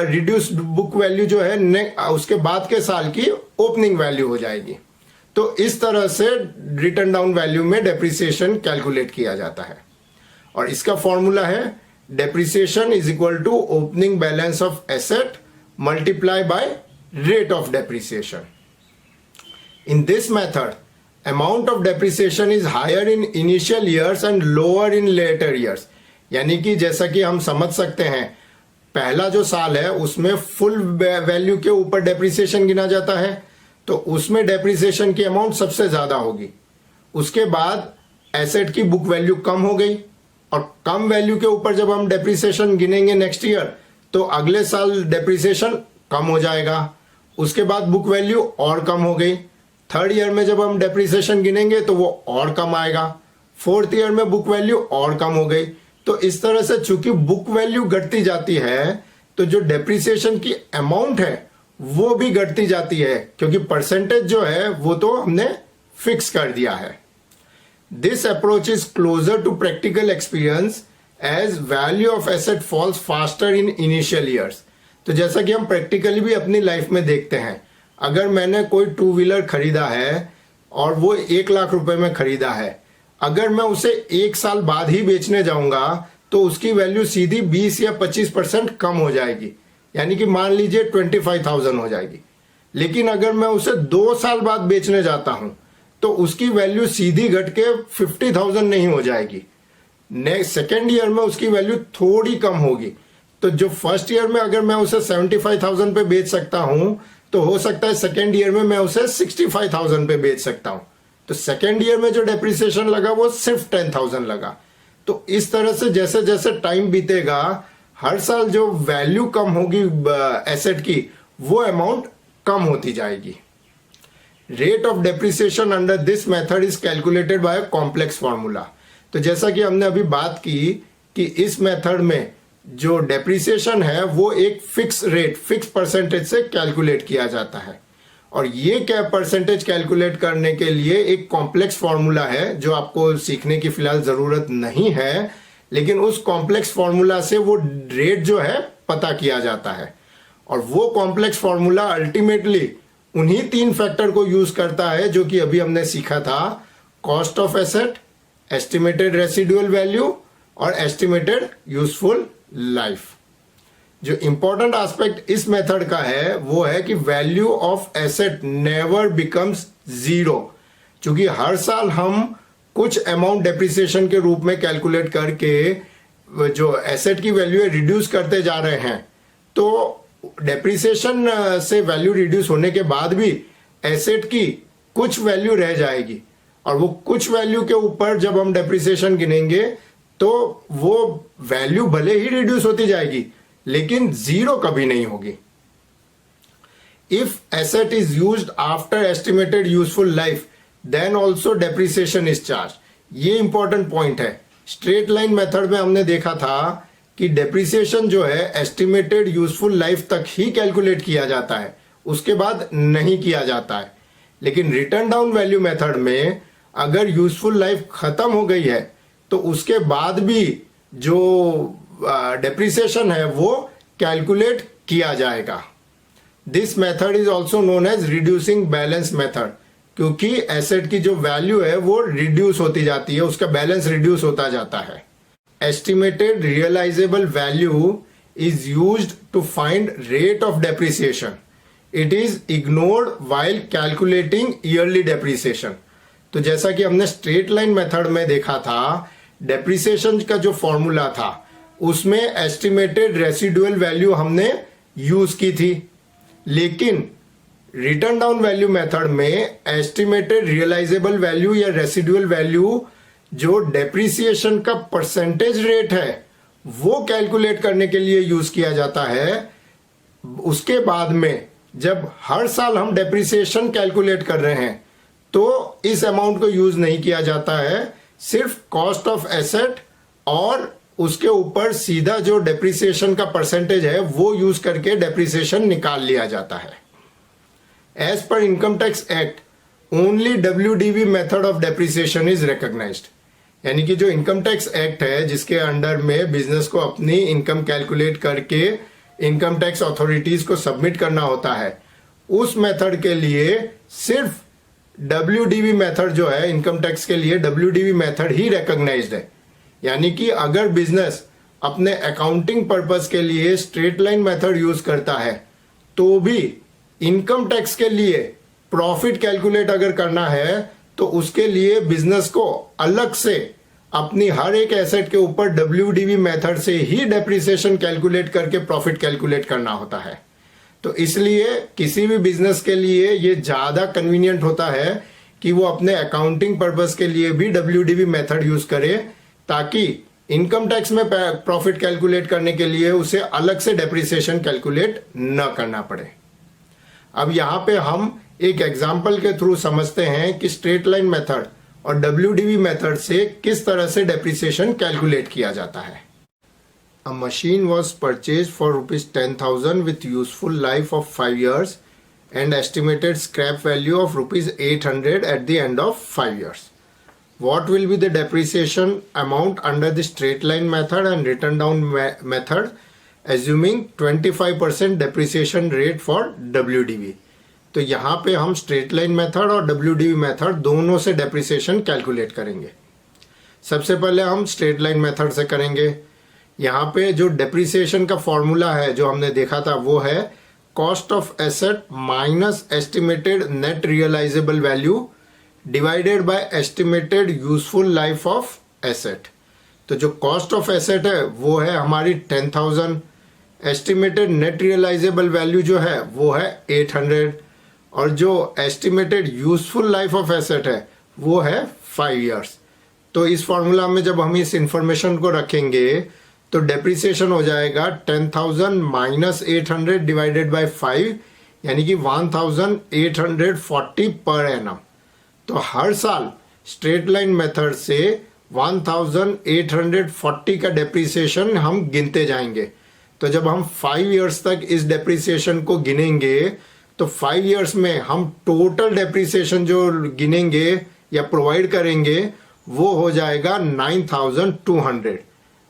रिड्यूस्ड बुक वैल्यू जो है उसके बाद के साल की ओपनिंग वैल्यू हो जाएगी। तो इस तरह से रिटर्न डाउन वैल्यू में डेप्रिसिएशन कैलकुलेट किया जाता है और इसका फॉर्मूला है depreciation is equal to opening balance of asset multiply by rate of depreciation. In this method amount of depreciation is higher in initial years and lower in later years। यानी कि जैसा कि हम समझ सकते हैं पहला जो साल है उसमें फुल वैल्यू के ऊपर डेप्रिसिएशन गिना जाता है, तो उसमें डेप्रिसिएशन की अमाउंट सबसे ज्यादा होगी। उसके बाद एसेट की बुक वैल्यू कम हो गई और कम वैल्यू के ऊपर जब हम डेप्रिसिएशन गिनेंगे नेक्स्ट ईयर तो अगले साल डेप्रिसिएशन कम हो जाएगा। उसके बाद बुक वैल्यू और कम हो गई। थर्ड ईयर में जब हम डेप्रिसिएशन गिनेंगे तो वो और कम आएगा। फोर्थ ईयर में बुक वैल्यू और कम हो गई। तो इस तरह से चूंकि बुक वैल्यू घटती जाती है तो जो डेप्रिसिएशन की अमाउंट है वो भी घटती जाती है, क्योंकि परसेंटेज जो है वो तो हमने फिक्स कर दिया है। This approach is closer to practical experience as value of asset falls faster in initial years. तो जैसा कि हम प्रैक्टिकली भी अपनी लाइफ में देखते हैं, अगर मैंने कोई 2 व्हीलर खरीदा है और वो 1 लाख रुपए में खरीदा है, अगर मैं उसे 1 साल बाद ही बेचने जाऊंगा तो उसकी वैल्यू सीधी 20 या 25% कम हो जाएगी, यानी कि मान लीजिए 25,000 हो जाएगी। लेकिन अगर मैं उसे 2 साल बाद बेचने जाता हूं तो उसकी वैल्यू सीधी घट के 50,000 नहीं हो जाएगी। नेक्स्ट सेकेंड ईयर में उसकी वैल्यू थोड़ी कम होगी। तो जो फर्स्ट ईयर में अगर मैं उसे 75,000 पे बेच सकता हूं तो हो सकता है सेकेंड ईयर में मैं उसे 65,000 पे बेच सकता हूं। तो सेकेंड ईयर में जो डेप्रिसिएशन लगा वो सिर्फ 10,000 लगा। तो इस तरह से जैसे जैसे टाइम बीतेगा हर साल जो वैल्यू कम होगी एसेट की वो अमाउंट कम होती जाएगी। Rate of depreciation under this method is calculated by complex formula. तो जैसा कि हमने अभी बात की कि इस मेथड में जो डेप्रिसिएशन है वो एक फिक्स रेट, फिक्स परसेंटेज से कैलकुलेट किया जाता है, और ये क्या परसेंटेज कैलकुलेट करने के लिए एक कॉम्प्लेक्स फॉर्मूला है जो आपको सीखने की फिलहाल जरूरत नहीं है, लेकिन उस कॉम्प्लेक्स फॉर्मूला से वो रेट जो है पता किया जाता है। और वो कॉम्प्लेक्स फॉर्मूला अल्टीमेटली उन्हीं 3 फैक्टर को यूज करता है जो कि अभी हमने सीखा था, cost of asset, estimated residual value और एस्टिमेटेड यूजफुल लाइफ। जो इंपॉर्टेंट एस्पेक्ट इस मेथड का है वो है कि value of asset never becomes zero. क्योंकि हर साल हम कुछ अमाउंट डेप्रिसिएशन के रूप में कैलकुलेट करके जो एसेट की वैल्यू है रिड्यूस करते जा रहे हैं, तो डेप्रिसिएशन से वैल्यू रिड्यूस होने के बाद भी एसेट की कुछ वैल्यू रह जाएगी, और वो कुछ वैल्यू के ऊपर जब हम डेप्रिसिएशन गिनेंगे तो वो वैल्यू भले ही रिड्यूस होती जाएगी लेकिन जीरो कभी नहीं होगी। If asset is used after estimated useful life then also depreciation is charge. ये इंपॉर्टेंट पॉइंट है। स्ट्रेट लाइन मेथड में हमने देखा था कि डेप्रिसिएशन जो है एस्टिमेटेड यूजफुल लाइफ तक ही कैलकुलेट किया जाता है, उसके बाद नहीं किया जाता है। लेकिन रिटर्न डाउन वैल्यू मेथड में अगर यूजफुल लाइफ खत्म हो गई है तो उसके बाद भी जो डेप्रिसिएशन है वो कैलकुलेट किया जाएगा। This method is also known as reducing balance method, क्योंकि एसेट की जो वैल्यू है वो रिड्यूस होती जाती है, उसका बैलेंस रिड्यूस होता जाता है। Estimated realisable value is used to find rate of depreciation. It is ignored while calculating yearly depreciation. तो जैसा कि हमने स्ट्रेट लाइन मेथड में देखा था, डेप्रिसिएशन का जो फॉर्मूला था उसमें एस्टिमेटेड रेसिडुअल वैल्यू हमने यूज की थी, लेकिन रिटर्न डाउन वैल्यू मेथड में एस्टिमेटेड रियलाइजेबल वैल्यू या रेसिडुअल वैल्यू जो डेप्रिसिएशन का परसेंटेज रेट है वो कैलकुलेट करने के लिए यूज किया जाता है। उसके बाद में जब हर साल हम डेप्रिसिएशन कैलकुलेट कर रहे हैं तो इस अमाउंट को यूज नहीं किया जाता है, सिर्फ कॉस्ट ऑफ एसेट और उसके ऊपर सीधा जो डेप्रिसिएशन का परसेंटेज है वो यूज करके डेप्रिसिएशन निकाल लिया जाता है। As per income tax act only WDV method of depreciation is recognised. यानी कि जो इनकम टैक्स एक्ट है जिसके अंडर में बिजनेस को अपनी इनकम कैलकुलेट करके इनकम टैक्स अथॉरिटीज को सबमिट करना होता है, उस मेथड के लिए सिर्फ WDV मेथड जो है इनकम टैक्स के लिए WDV मेथड ही रिकॉग्नाइज्ड है। यानी कि अगर बिजनेस अपने अकाउंटिंग पर्पस के लिए स्ट्रेट लाइन मेथड यूज करता है तो भी इनकम टैक्स के लिए प्रॉफिट कैलकुलेट अगर करना है तो उसके लिए बिजनेस को अलग से अपनी हर एक एसेट के ऊपर WDV मेथड से ही डेप्रिसिएशन कैलकुलेट करके प्रॉफिट कैलकुलेट करना होता है। तो इसलिए किसी भी बिजनेस के लिए ये ज्यादा कन्वीनियंट होता है कि वो अपने अकाउंटिंग पर्पस के लिए भी WDV मेथड यूज करे, ताकि इनकम टैक्स में प्रॉफिट कैलकुलेट करने के लिए उसे अलग से डेप्रिसिएशन कैलकुलेट न करना पड़े। अब यहाँ पे हम एक एग्जाम्पल के थ्रू समझते हैं कि स्ट्रेट लाइन मेथड और WDV मेथड से किस तरह से डेप्रिसिएशन कैलकुलेट किया जाता है। A machine was purchased for ₹10,000 with useful life of 5 years and estimated scrap value of ₹800 at the end of 5 years. What will be the depreciation amount under the straight line method and return down method, assuming 25% depreciation rate for WDV? तो यहाँ पे हम स्ट्रेट लाइन मेथड और WDV मेथड दोनों से डेप्रिसिएशन कैलकुलेट करेंगे। सबसे पहले हम स्ट्रेट लाइन मेथड से करेंगे। यहाँ पे जो डेप्रिसिएशन का फॉर्मूला है जो हमने देखा था वो है cost of asset minus estimated net realisable value divided by estimated useful life of asset. तो जो कॉस्ट ऑफ एसेट है वो है हमारी 10,000, एस्टिमेटेड नेट रियलाइजेबल वैल्यू जो है वो है 800, और जो estimated useful life of asset है वो है 5 इयर्स। तो इस फॉर्मूला में जब हम इस इंफॉर्मेशन को रखेंगे तो डेप्रिसिएशन हो जाएगा 10,000 माइनस 800 डिवाइडेड बाय 5 यानी कि 1840 पर एनम। तो हर साल स्ट्रेट लाइन मेथड से 1840 का डेप्रिसिएशन हम गिनते जाएंगे। तो जब हम 5 इयर्स तक इस डेप्रिसिएशन को गिनेंगे तो 5 इयर्स में हम टोटल डेप्रिसिएशन जो गिनेंगे या प्रोवाइड करेंगे वो हो जाएगा 9200,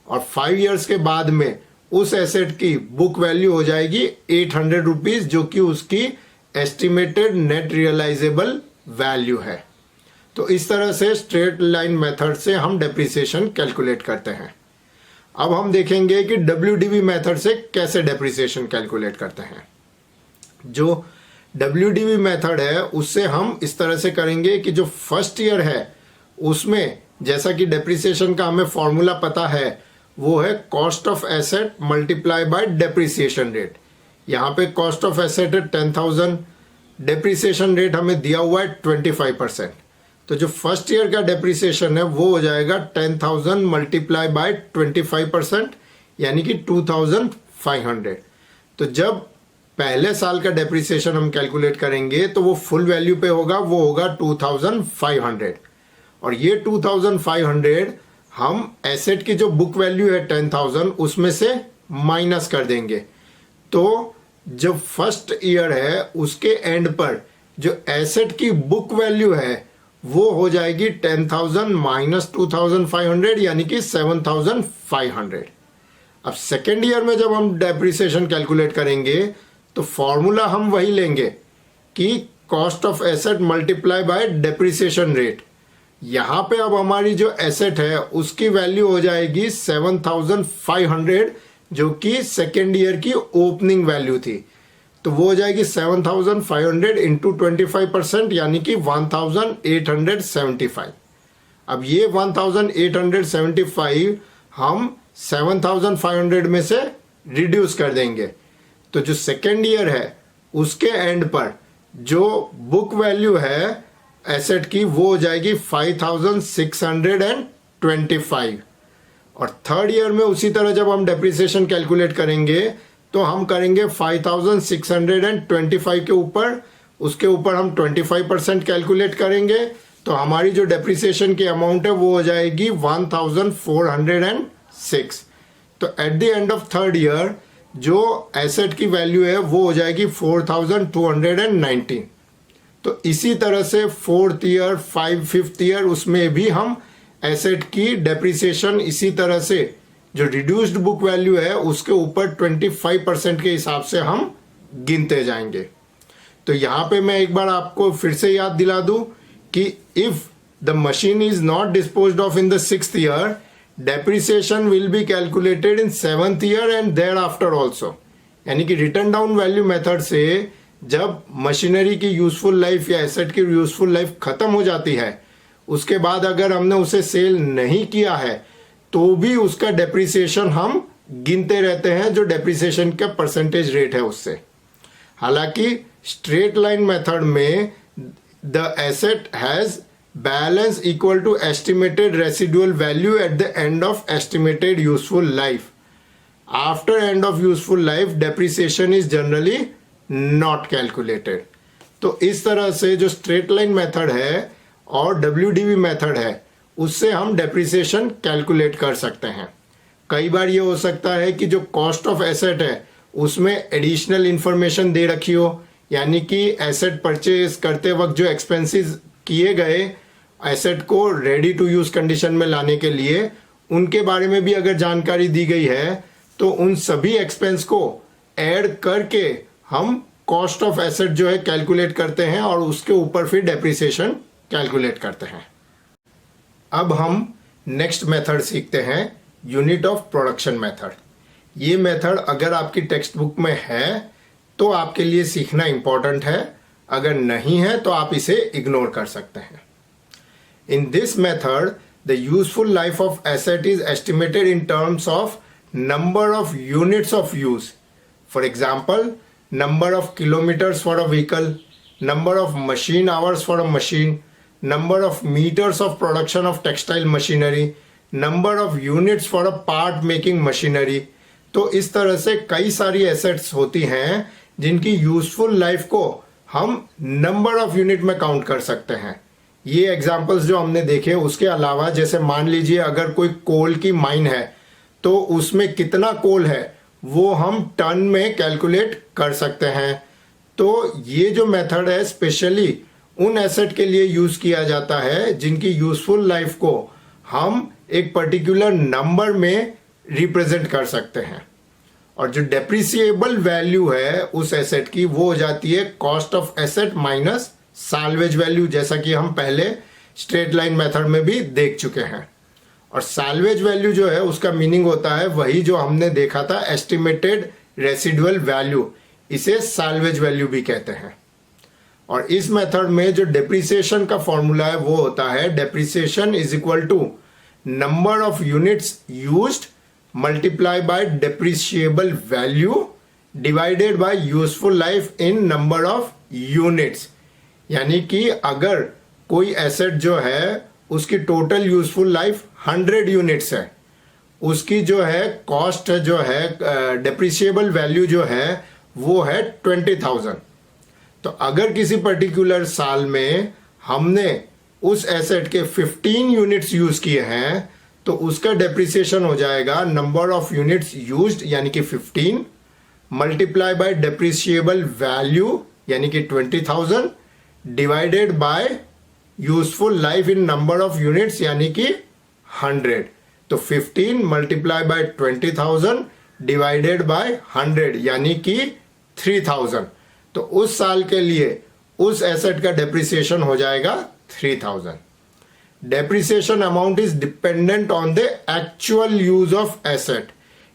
और 5 इयर्स के बाद में उस एसेट की बुक वैल्यू हो जाएगी 800 रुपीज, जो कि उसकी एस्टिमेटेड नेट रियलाइजेबल वैल्यू है। तो इस तरह से स्ट्रेट लाइन मेथड से हम डेप्रिसिएशन कैलकुलेट करते हैं। अब हम देखेंगे कि WDV मेथड से कैसे डेप्रिसिएशन कैलकुलेट करते हैं। जो WDV मेथड है उससे हम इस तरह से करेंगे कि जो फर्स्ट ईयर है उसमें, जैसा कि डेप्रिसिएशन का हमें फॉर्मूला पता है, वो है cost of asset multiply bye depreciation rate. यहाँ पे कॉस्ट ऑफ एसेट है 10,000, डेप्रिसिएशन रेट हमें दिया हुआ है 25%। तो जो फर्स्ट ईयर का डेप्रिसिएशन है वो हो जाएगा 10,000 मल्टीप्लाई बाय 25%, यानी कि 2,500। तो जब पहले साल का डेप्रिसिएशन हम कैलकुलेट करेंगे तो वो फुल वैल्यू पे होगा, वो होगा 2,500, और ये 2,500 हम एसेट की जो बुक वैल्यू है 10,000 उसमें से माइनस कर देंगे। तो जो फर्स्ट ईयर है उसके एंड पर जो एसेट की बुक वैल्यू है वो हो जाएगी 10,000 माइनस 2,500, यानी कि 7,500। अब सेकेंड ईयर में जब हम डेप्रिसिएशन कैलकुलेट करेंगे तो फॉर्मूला हम वही लेंगे कि cost of asset multiply bye depreciation rate. यहां पे अब हमारी जो एसेट है उसकी वैल्यू हो जाएगी 7,500, जो कि सेकेंड ईयर की ओपनिंग वैल्यू थी। तो वो हो जाएगी 7,500 इंटू 25%, यानी कि 1,875। अब ये 1,875 हम 7,500 में से रिड्यूस कर देंगे। तो जो सेकेंड ईयर है उसके एंड पर जो बुक वैल्यू है एसेट की वो हो जाएगी 5,625, और थर्ड ईयर में उसी तरह जब हम डेप्रिसिएशन कैलकुलेट करेंगे तो हम करेंगे 5,625 के ऊपर, उसके ऊपर हम 25% कैलकुलेट करेंगे। तो हमारी जो डेप्रिसिएशन की अमाउंट है वो हो जाएगी 1,406। तो eight the end of third year जो एसेट की वैल्यू है वो हो जाएगी 4,219। तो इसी तरह से फोर्थ ईयर, फिफ्थ ईयर उसमें भी हम एसेट की डेप्रिसिएशन इसी तरह से जो रिड्यूस्ड बुक वैल्यू है उसके ऊपर 25% के हिसाब से हम गिनते जाएंगे। तो यहां पे मैं एक बार आपको फिर से याद दिला दूं कि if the machine is not disposed of in the 6th year, depreciation will be calculated in 7th year and thereafter also. यानी कि रिटर्न डाउन वैल्यू मेथड से जब मशीनरी की यूजफुल लाइफ या एसेट की यूजफुल लाइफ खत्म हो जाती है, उसके बाद अगर हमने उसे सेल नहीं किया है तो भी उसका डेप्रिसिएशन हम गिनते रहते हैं, जो डेप्रिसिएशन का परसेंटेज रेट है उससे। हालांकि स्ट्रेट लाइन मेथड में the asset has balance equal to estimated residual value at the end of estimated useful life. After end of useful life depreciation is generally not calculated. तो इस तरह से जो स्ट्रेट लाइन मेथड है और WDV मेथड है उससे हम डेप्रिसिएशन कैलकुलेट कर सकते हैं। कई बार ये हो सकता है कि जो कॉस्ट ऑफ एसेट है उसमें एडिशनल इंफॉर्मेशन दे रखी हो, यानी कि एसेट परचेज करते वक्त जो एक्सपेंसेस किए गए एसेट को रेडी टू यूज कंडीशन में लाने के लिए, उनके बारे में भी अगर जानकारी दी गई है तो उन सभी एक्सपेंस को ऐड करके हम कॉस्ट ऑफ एसेट जो है कैलकुलेट करते हैं और उसके ऊपर फिर डेप्रिसिएशन कैलकुलेट करते हैं। अब हम नेक्स्ट मेथड सीखते हैं, यूनिट ऑफ प्रोडक्शन मेथड। ये मेथड अगर आपकी टेक्स्ट बुक में है तो आपके लिए सीखना इंपॉर्टेंट है, अगर नहीं है तो आप इसे इग्नोर कर सकते हैं। इन this method the useful life of asset is estimated in terms of number of units of use. For example, number of kilometers for a vehicle, number of machine hours for a machine, number of meters of production of textile machinery, number of units for a part making machinery। तो इस तरह से कई सारी एसेट्स होती हैं जिनकी यूजफुल लाइफ को हम नंबर ऑफ यूनिट में काउंट कर सकते हैं। ये एग्जांपल्स जो हमने देखे, उसके अलावा जैसे मान लीजिए अगर कोई कोल की माइन है तो उसमें कितना कोल है वो हम टन में कैलकुलेट कर सकते हैं। तो ये जो मेथड है स्पेशली उन एसेट के लिए यूज किया जाता है जिनकी यूजफुल लाइफ को हम एक पर्टिकुलर नंबर में रिप्रेजेंट कर सकते हैं। और जो डेप्रिसिएबल वैल्यू है उस एसेट की वो हो जाती है cost of asset minus salvage value, जैसा कि हम पहले स्ट्रेट लाइन मेथड में भी देख चुके हैं। और साल्वेज वैल्यू जो है उसका मीनिंग होता है वही जो हमने देखा था एस्टिमेटेड रेसिडुअल वैल्यू, इसे साल्वेज वैल्यू भी कहते हैं। और इस मेथड में जो डेप्रिसिएशन का फॉर्मूला है वो होता है depreciation is equal to number of units used multiply by depreciable value divided by useful life in number of units. यानी कि अगर कोई एसेट जो है उसकी टोटल यूजफुल लाइफ 100 यूनिट्स है, उसकी जो है कॉस्ट जो है डेप्रिशिएबल वैल्यू जो है वो है 20,000। तो अगर किसी पर्टिकुलर साल में हमने उस एसेट के 15 यूनिट्स यूज किए हैं तो उसका डेप्रिसिएशन हो जाएगा नंबर ऑफ यूनिट्स यूज्ड यानी कि 15 मल्टीप्लाई बाय डेप्रिशिएबल वैल्यू यानी कि 20,000 divided by useful life in number of units यानी कि 100। तो 15 मल्टीप्लाई बाय 20,000 डिवाइडेड बाय 100 यानी कि 3,000। तो उस साल के लिए उस एसेट का डेप्रिसिएशन हो जाएगा 3,000। Depreciation amount is dependent on the actual use of asset,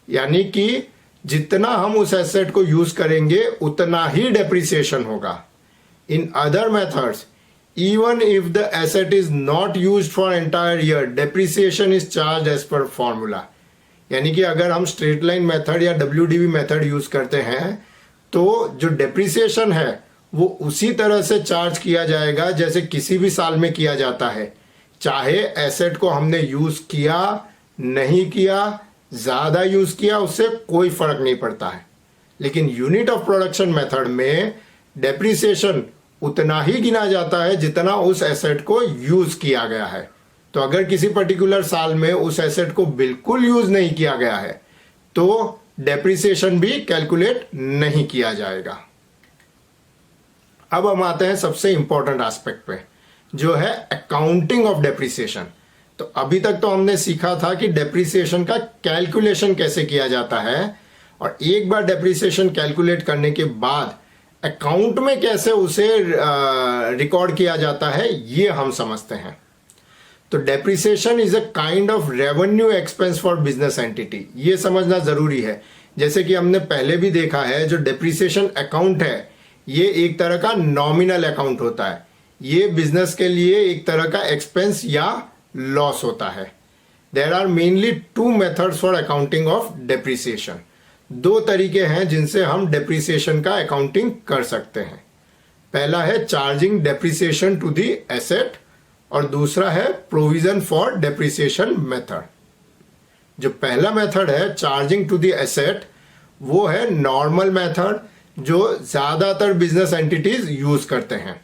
यानी कि जितना हम उस एसेट को यूज करेंगे उतना ही डेप्रिसिएशन होगा। In other methods even if the asset is not used for entire year depreciation is charged as per formula। यानी कि अगर हम स्ट्रेट लाइन मेथड या WDV मेथड यूज करते हैं तो जो डेप्रिसिएशन है वो उसी तरह से चार्ज किया जाएगा जैसे किसी भी साल में किया जाता है, चाहे एसेट को हमने यूज किया नहीं किया, ज्यादा यूज किया, उससे कोई फर्क नहीं पड़ता है। लेकिन यूनिट ऑफ प्रोडक्शन मेथड में डेप्रिसिएशन उतना ही गिना जाता है जितना उस एसेट को यूज किया गया है। तो अगर किसी पर्टिकुलर साल में उस एसेट को बिल्कुल यूज नहीं किया गया है तो डेप्रिसिएशन भी कैलकुलेट नहीं किया जाएगा। अब हम आते हैं सबसे इंपॉर्टेंट एस्पेक्ट पे जो है अकाउंटिंग ऑफ डेप्रिसिएशन। तो अभी तक तो हमने सीखा था कि डेप्रिसिएशन का कैलकुलेशन कैसे किया जाता है और एक बार डेप्रिसिएशन कैलकुलेट करने के बाद अकाउंट में कैसे उसे रिकॉर्ड किया जाता है ये हम समझते हैं। तो depreciation is a kind of revenue expense for business entity, ये समझना जरूरी है। जैसे कि हमने पहले भी देखा है जो डेप्रिसिएशन अकाउंट है ये एक तरह का नॉमिनल अकाउंट होता है, ये बिजनेस के लिए एक तरह का एक्सपेंस या लॉस होता है। There are mainly 2 methods for accounting of depreciation. 2 तरीके हैं जिनसे हम डेप्रिसिएशन का अकाउंटिंग कर सकते हैं। पहला है charging depreciation to the asset और दूसरा है प्रोविजन फॉर डेप्रिसिएशन मेथड। जो पहला मेथड है चार्जिंग टू द एसेट वो है नॉर्मल मेथड जो ज्यादातर बिजनेस एंटिटीज यूज करते हैं।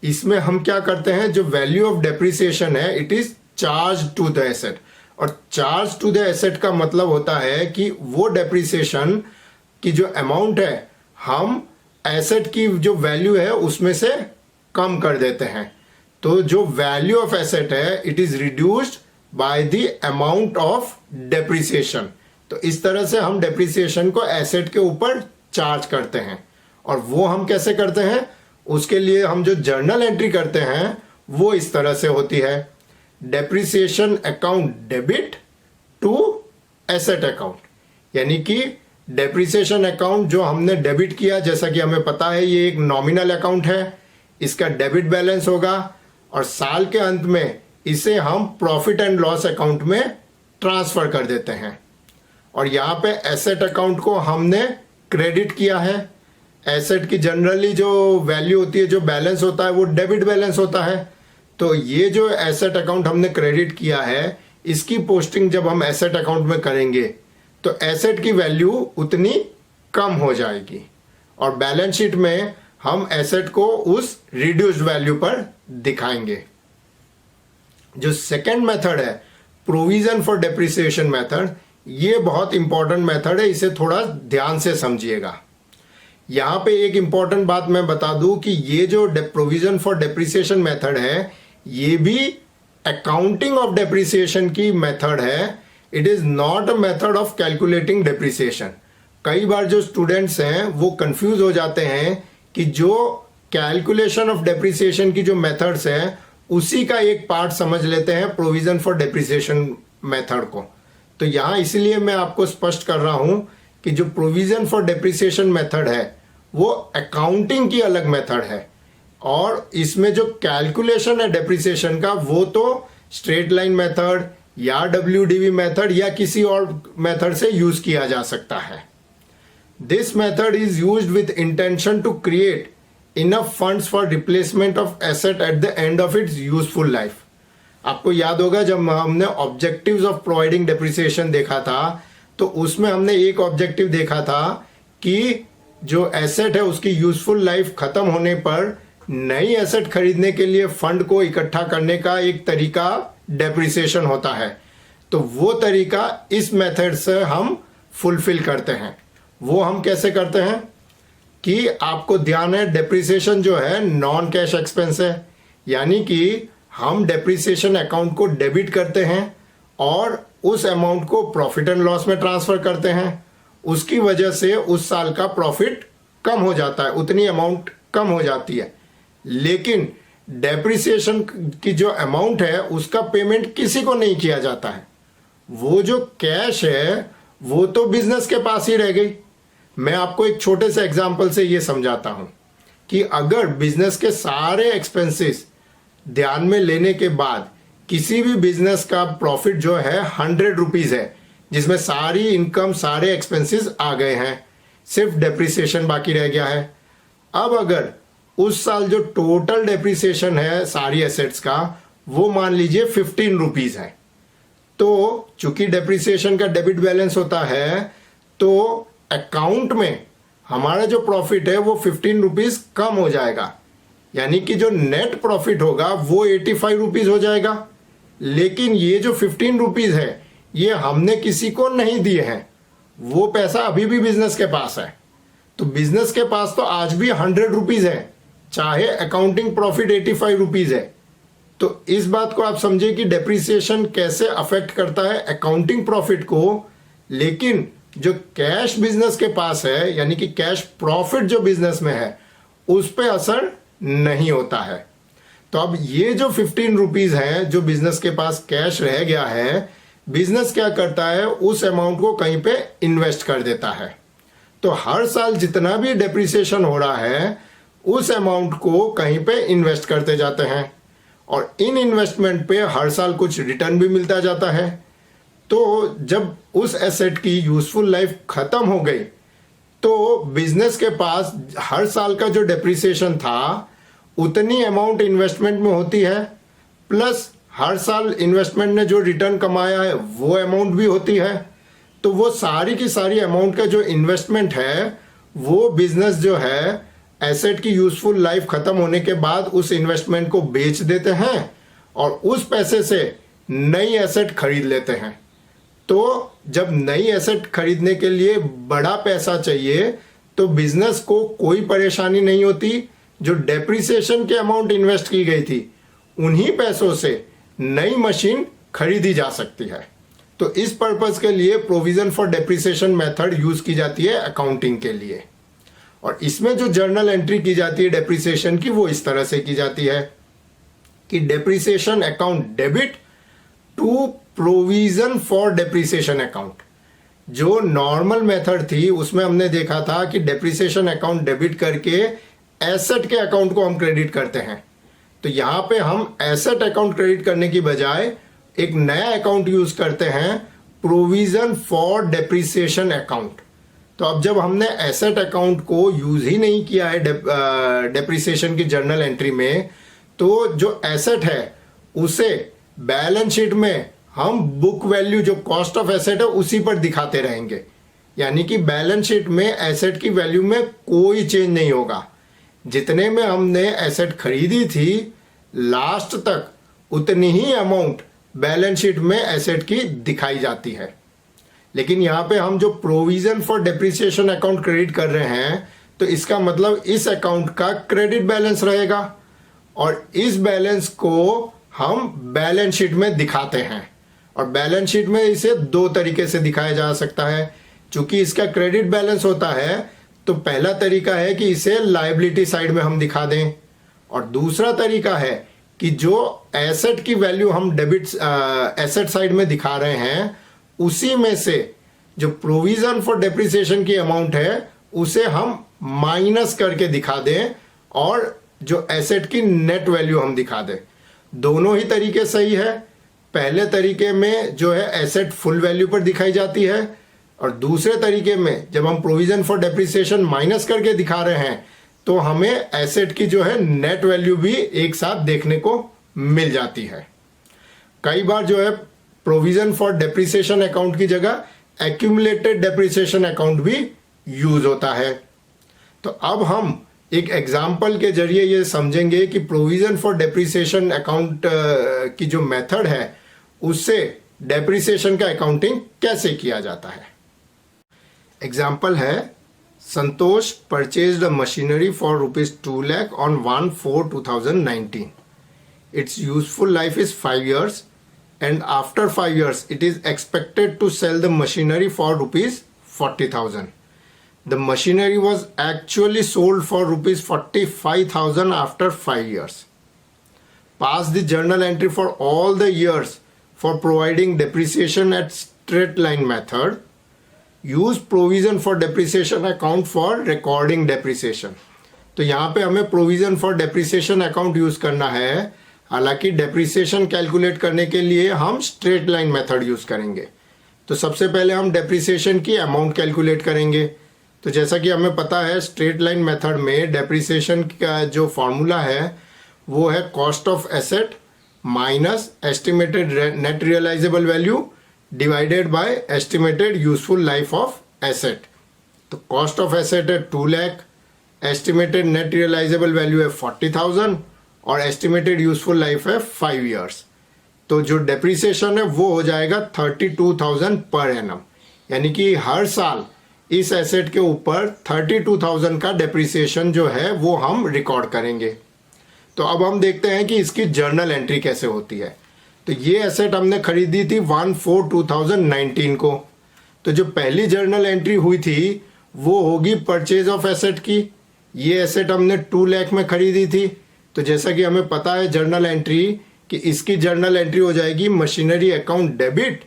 इसमें हम क्या करते हैं, जो वैल्यू ऑफ डेप्रिसिएशन है it is charge to the asset. और चार्ज टू द एसेट का मतलब होता है कि वो डेप्रिसिएशन की जो अमाउंट है हम एसेट की जो वैल्यू है उसमें से कम कर देते हैं। तो जो वैल्यू ऑफ एसेट है it is reduced by the amount of depreciation. तो इस तरह से हम डेप्रिसिएशन को एसेट के ऊपर चार्ज करते हैं। और वो हम कैसे करते हैं, उसके लिए हम जो जर्नल एंट्री करते हैं वो इस तरह से होती है, depreciation account debit to asset account. यानी कि डेप्रिसिएशन अकाउंट जो हमने डेबिट किया, जैसा कि हमें पता है ये एक नॉमिनल अकाउंट है, इसका डेबिट बैलेंस होगा और साल के अंत में इसे हम प्रॉफिट एंड लॉस अकाउंट में ट्रांसफर कर देते हैं। और यहाँ पे एसेट अकाउंट को हमने क्रेडिट किया है। एसेट की जनरली जो वैल्यू होती है, जो बैलेंस होता है वो डेबिट बैलेंस होता है। तो ये जो एसेट अकाउंट हमने क्रेडिट किया है इसकी पोस्टिंग जब हम एसेट अकाउंट में करेंगे तो एसेट की वैल्यू उतनी कम हो जाएगी। और बैलेंस शीट में हम एसेट को उस रिड्यूस्ड वैल्यू पर दिखाएंगे। जो सेकेंड मेथड है प्रोविजन फॉर डेप्रिसिएशन मेथड, ये बहुत इंपॉर्टेंट मेथड है, इसे थोड़ा ध्यान से समझिएगा। यहां पे एक इंपॉर्टेंट बात मैं बता दूं कि ये जो प्रोविजन फॉर डेप्रिसिएशन मेथड है, ये भी अकाउंटिंग ऑफ डेप्रिसिएशन की मेथड है। It is not a method of calculating depreciation. कई बार जो स्टूडेंट्स हैं वो कंफ्यूज हो जाते हैं कि जो कैलकुलेशन ऑफ डेप्रिसिएशन की जो मेथड्स हैं उसी का एक पार्ट समझ लेते हैं प्रोविजन फॉर डेप्रिसिएशन मेथड को। तो यहां इसलिए मैं आपको स्पष्ट कर रहा हूं कि जो प्रोविजन फॉर डेप्रिसिएशन मेथड है वो अकाउंटिंग की अलग मेथड है, और इसमें जो कैलकुलेशन है डेप्रिसिएशन का वो तो स्ट्रेट लाइन मेथड या WDV मेथड या किसी और मेथड से यूज किया जा सकता है। This method is used with intention to create enough funds for replacement of asset at the end of its useful life. आपको याद होगा जब हमने ऑब्जेक्टिव्स ऑफ प्रोवाइडिंग डेप्रिसिएशन देखा था तो उसमें हमने एक ऑब्जेक्टिव देखा था कि जो एसेट है उसकी यूजफुल लाइफ खत्म होने पर नई एसेट खरीदने के लिए फंड को इकट्ठा करने का एक तरीका डेप्रिसिएशन होता है। तो वो तरीका इस मेथड से हम फुलफिल करते हैं। वो हम कैसे करते हैं कि आपको ध्यान है डेप्रिसिएशन जो है नॉन कैश एक्सपेंस है, यानी कि हम डेप्रिसिएशन अकाउंट को डेबिट करते हैं और उस अमाउंट को प्रॉफिट एंड लॉस में ट्रांसफर करते हैं। उसकी वजह से उस साल का प्रॉफिट कम हो जाता है, उतनी अमाउंट कम हो जाती है। लेकिन डेप्रिसिएशन की जो अमाउंट है उसका पेमेंट किसी को नहीं किया जाता है। वो जो कैश है वो तो बिजनेस के पास ही रह गई। मैं आपको एक छोटे से एग्जांपल से ये समझाता हूं कि अगर बिजनेस के सारे एक्सपेंसेस ध्यान में लेने के बाद किसी भी बिजनेस का प्रॉफिट जो है 100 रुपीज है, जिसमें सारी इनकम सारे एक्सपेंसेस आ गए हैं, सिर्फ डेप्रिसिएशन बाकी रह गया है। अब अगर उस साल जो टोटल डेप्रिसिएशन है सारी एसेट्स का वो मान लीजिए 15 रुपीज है, तो चूंकि डेप्रिसिएशन का डेबिट बैलेंस होता है तो अकाउंट में हमारा जो प्रॉफिट है वो 15 रुपीज कम हो जाएगा, यानी कि जो नेट प्रॉफिट होगा वो 85 रुपीज हो जाएगा। लेकिन ये जो 15 रुपीज है ये हमने किसी को नहीं दिए हैं, वो पैसा अभी भी बिजनेस के पास है। तो बिजनेस के पास तो आज भी 100 रुपीज है, चाहे अकाउंटिंग प्रॉफिट 85 रुपीज है। तो इस बात को आप समझे कि डेप्रिसिएशन कैसे अफेक्ट करता है अकाउंटिंग प्रॉफिट को, लेकिन जो कैश बिजनेस के पास है यानी कि कैश प्रॉफिट जो बिजनेस में है उस पर असर नहीं होता है। तो अब ये जो 15 रुपीज है जो बिजनेस के पास कैश रह गया है, बिजनेस क्या करता है उस अमाउंट को कहीं पे इन्वेस्ट कर देता है। तो हर साल जितना भी डेप्रिसिएशन हो रहा है उस अमाउंट को कहीं पे इन्वेस्ट करते जाते हैं, और इन इन्वेस्टमेंट पे हर साल कुछ रिटर्न भी मिलता जाता है। तो जब उस एसेट की यूजफुल लाइफ खत्म हो गई तो बिजनेस के पास हर साल का जो डेप्रिसिएशन था उतनी अमाउंट इन्वेस्टमेंट में होती है, प्लस हर साल इन्वेस्टमेंट ने जो रिटर्न कमाया है वो अमाउंट भी होती है। तो वो सारी की सारी अमाउंट का जो इन्वेस्टमेंट है वो बिजनेस जो है एसेट की यूजफुल लाइफ खत्म होने के बाद उस इन्वेस्टमेंट को बेच देते हैं और उस पैसे से नई एसेट खरीद लेते हैं। तो जब नई एसेट खरीदने के लिए बड़ा पैसा चाहिए तो बिजनेस को कोई परेशानी नहीं होती। जो डेप्रिसिएशन के अमाउंट इन्वेस्ट की गई थी उन्हीं पैसों से नई मशीन खरीदी जा सकती है। तो इस पर्पस के लिए provision for depreciation method use की जाती है अकाउंटिंग के लिए। और इसमें जो जर्नल एंट्री की जाती है डेप्रिसिएशन की वो इस तरह से की जाती है कि depreciation account debit to provision for depreciation account. जो नॉर्मल मेथड थी उसमें हमने देखा था कि डेप्रिसिएशन अकाउंट डेबिट करके एसेट के अकाउंट को हम क्रेडिट करते हैं। तो यहां पे हम एसेट अकाउंट क्रेडिट करने की बजाय एक नया अकाउंट यूज करते हैं प्रोविजन फॉर डेप्रिसिएशन अकाउंट। तो अब जब हमने एसेट अकाउंट को यूज ही नहीं किया है डेप्रिसिएशन की जर्नल एंट्री में, तो जो एसेट है उसे बैलेंस शीट में हम बुक वैल्यू जो कॉस्ट ऑफ एसेट है उसी पर दिखाते रहेंगे। यानी कि बैलेंस शीट में एसेट की वैल्यू में कोई चेंज नहीं होगा। जितने में हमने एसेट खरीदी थी लास्ट तक उतनी ही अमाउंट बैलेंस शीट में एसेट की दिखाई जाती है। लेकिन यहाँ पे हम जो provision for depreciation account credit कर रहे हैं तो इसका मतलब इस अकाउंट का क्रेडिट बैलेंस रहेगा और इस बैलेंस को हम बैलेंस शीट में दिखाते हैं। और बैलेंस शीट में इसे दो तरीके से दिखाया जा सकता है। चूंकि इसका क्रेडिट बैलेंस होता है तो पहला तरीका है कि इसे लायबिलिटी साइड में हम दिखा दें और दूसरा तरीका है कि जो एसेट की वैल्यू हम डेबिट एसेट साइड में दिखा रहे हैं उसी में से जो प्रोविजन फॉर डेप्रिसिएशन की अमाउंट है उसे हम माइनस करके दिखा दें और जो एसेट की नेट वैल्यू हम दिखा दें। दोनों ही तरीके सही है। पहले तरीके में जो है एसेट फुल वैल्यू पर दिखाई जाती है और दूसरे तरीके में जब हम प्रोविजन फॉर डेप्रिसिएशन माइनस करके दिखा रहे हैं तो हमें एसेट की जो है नेट वैल्यू भी एक साथ देखने को मिल जाती है। कई बार जो है प्रोविजन फॉर डेप्रिसिएशन अकाउंट की जगह एक्यूमुलेटेड डेप्रिसिएशन अकाउंट भी यूज होता है। तो अब हम एक एग्जाम्पल के जरिए ये समझेंगे कि प्रोविजन फॉर डेप्रिसिएशन अकाउंट की जो मेथड है उससे डेप्रिसिएशन का अकाउंटिंग कैसे किया जाता है। एग्जाम्पल है, Santosh purchased a machinery for ₹2 lakh on 1/4/2019. Its useful life is 5 years and after 5 years it is expected to sell the machinery for ₹40,000. The machinery was actually sold for ₹45,000 after 5 years. Pass the journal entry for all the years for providing depreciation at straight line method. Use provision for depreciation account for recording depreciation. तो यहाँ पे हमें provision for depreciation account use करना है। हालांकि डेप्रिसिएशन कैलकुलेट करने के लिए हम स्ट्रेट लाइन मेथड यूज करेंगे। तो सबसे पहले हम डेप्रिसिएशन की अमाउंट कैलकुलेट करेंगे। तो जैसा कि हमें पता है स्ट्रेट लाइन मेथड में डेप्रिसिएशन का जो फॉर्मूला है वो है cost of asset minus estimated net realisable value divided by estimated useful life of asset. तो कॉस्ट ऑफ एसेट है 2 lakh, estimated net realisable value है 40,000 और एस्टिमेटेड यूजफुल लाइफ है 5 इयर्स। तो जो डेप्रिसिएशन है वो हो जाएगा 32,000 पर एनम, यानी कि हर साल इस एसेट के ऊपर 32,000 का डेप्रिसिएशन जो है वो हम रिकॉर्ड करेंगे। तो अब हम देखते हैं कि इसकी जर्नल एंट्री कैसे होती है। तो ये एसेट हमने खरीदी थी 1/4/2019 को। तो जो पहली जर्नल एंट्री हुई थी वो होगी परचेज ऑफ एसेट की। ये एसेट हमने 2 लाख में खरीदी थी। तो जैसा कि हमें पता है जर्नल एंट्री कि इसकी जर्नल एंट्री हो जाएगी machinery account debit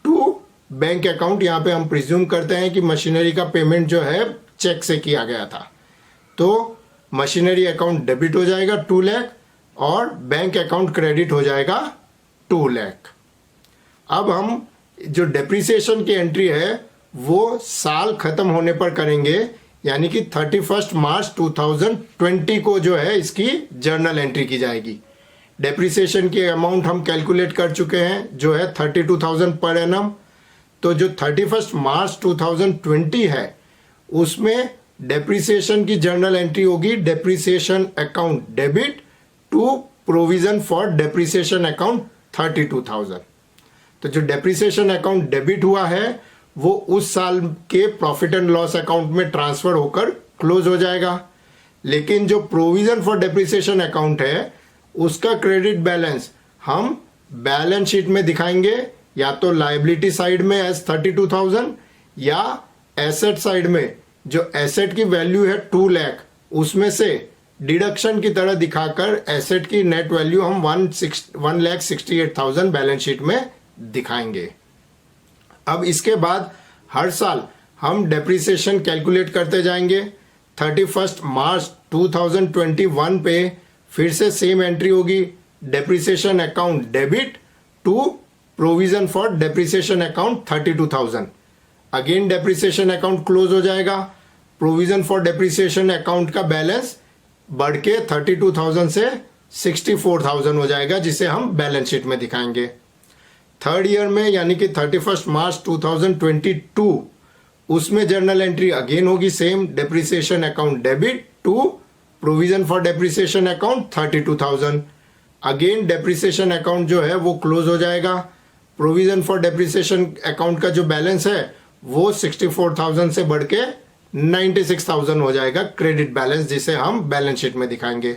to bank account. यहाँ पे हम प्रिज्यूम करते हैं कि मशीनरी का पेमेंट जो है चेक से किया गया था। तो मशीनरी अकाउंट डेबिट हो जाएगा 2 लाख और बैंक अकाउंट क्रेडिट हो जाएगा 2 लाख। अब हम जो डेप्रिसिएशन की एंट्री है वो साल खत्म होने पर करेंगे, यानी कि 31 मार्च 2020 को जो है इसकी जर्नल एंट्री की जाएगी। डेप्रिसिएशन की अमाउंट हम कैलकुलेट कर चुके हैं जो है 32,000 पर एनम। तो जो 31 मार्च 2020 है उसमें डेप्रिसिएशन की जर्नल एंट्री होगी depreciation account debit to provision for depreciation account 32,000। तो जो डेप्रिसिएशन अकाउंट डेबिट हुआ है वो उस साल के प्रॉफिट एंड लॉस अकाउंट में ट्रांसफर होकर क्लोज हो जाएगा। लेकिन जो प्रोविजन फॉर डेप्रिसिएशन अकाउंट है उसका क्रेडिट बैलेंस हम बैलेंस शीट में दिखाएंगे, या तो लायबिलिटी साइड में एज 32,000 या एसेट साइड में जो एसेट की वैल्यू है 2 लाख उसमें से डिडक्शन की तरह दिखाकर एसेट की नेट वैल्यू हम 1,68,000 बैलेंस शीट में दिखाएंगे। अब इसके बाद हर साल हम डेप्रिसिएशन कैलकुलेट करते जाएंगे। 31 मार्च 2021 पे फिर से सेम एंट्री होगी depreciation account debit to provision for depreciation account 32,000। Again depreciation account close हो जाएगा। प्रोविजन फॉर डेप्रिसिएशन अकाउंट का बैलेंस बढ़ के 32,000 से 64,000 हो जाएगा, जिसे हम बैलेंस शीट में दिखाएंगे। थर्ड ईयर में यानी कि 31 मार्च 2022 उसमें जर्नल एंट्री अगेन होगी same, depreciation account debit to provision for depreciation account 32,000। Again depreciation account जो है वो क्लोज हो जाएगा। प्रोविजन फॉर डेप्रिसिएशन अकाउंट का जो बैलेंस है वो 64,000 से बढ़ के 96,000 हो जाएगा क्रेडिट बैलेंस, जिसे हम बैलेंस शीट में दिखाएंगे।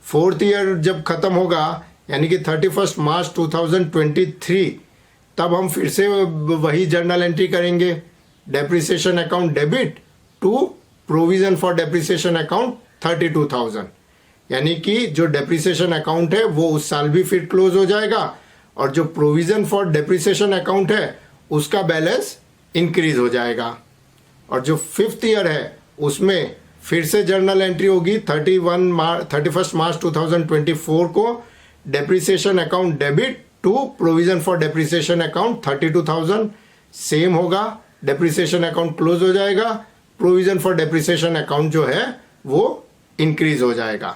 फोर्थ ईयर जब खत्म होगा यानी कि 31 मार्च 2023, तब हम फिर से वही जर्नल एंट्री करेंगे, depreciation account debit to provision for depreciation account 32,000। यानी कि जो डेप्रिसिएशन अकाउंट है वो उस साल भी फिर क्लोज हो जाएगा और जो प्रोविजन फॉर डेप्रिसिएशन अकाउंट है उसका बैलेंस इंक्रीज हो जाएगा। और जो फिफ्थ ईयर है उसमें फिर से जर्नल एंट्री होगी 31 मार्च 2024 को, depreciation account debit to provision for depreciation account 32,000 same होगा, डेप्रिसिएशन अकाउंट क्लोज हो जाएगा, प्रोविजन फॉर डेप्रिसिएशन अकाउंट जो है वो इंक्रीज हो जाएगा।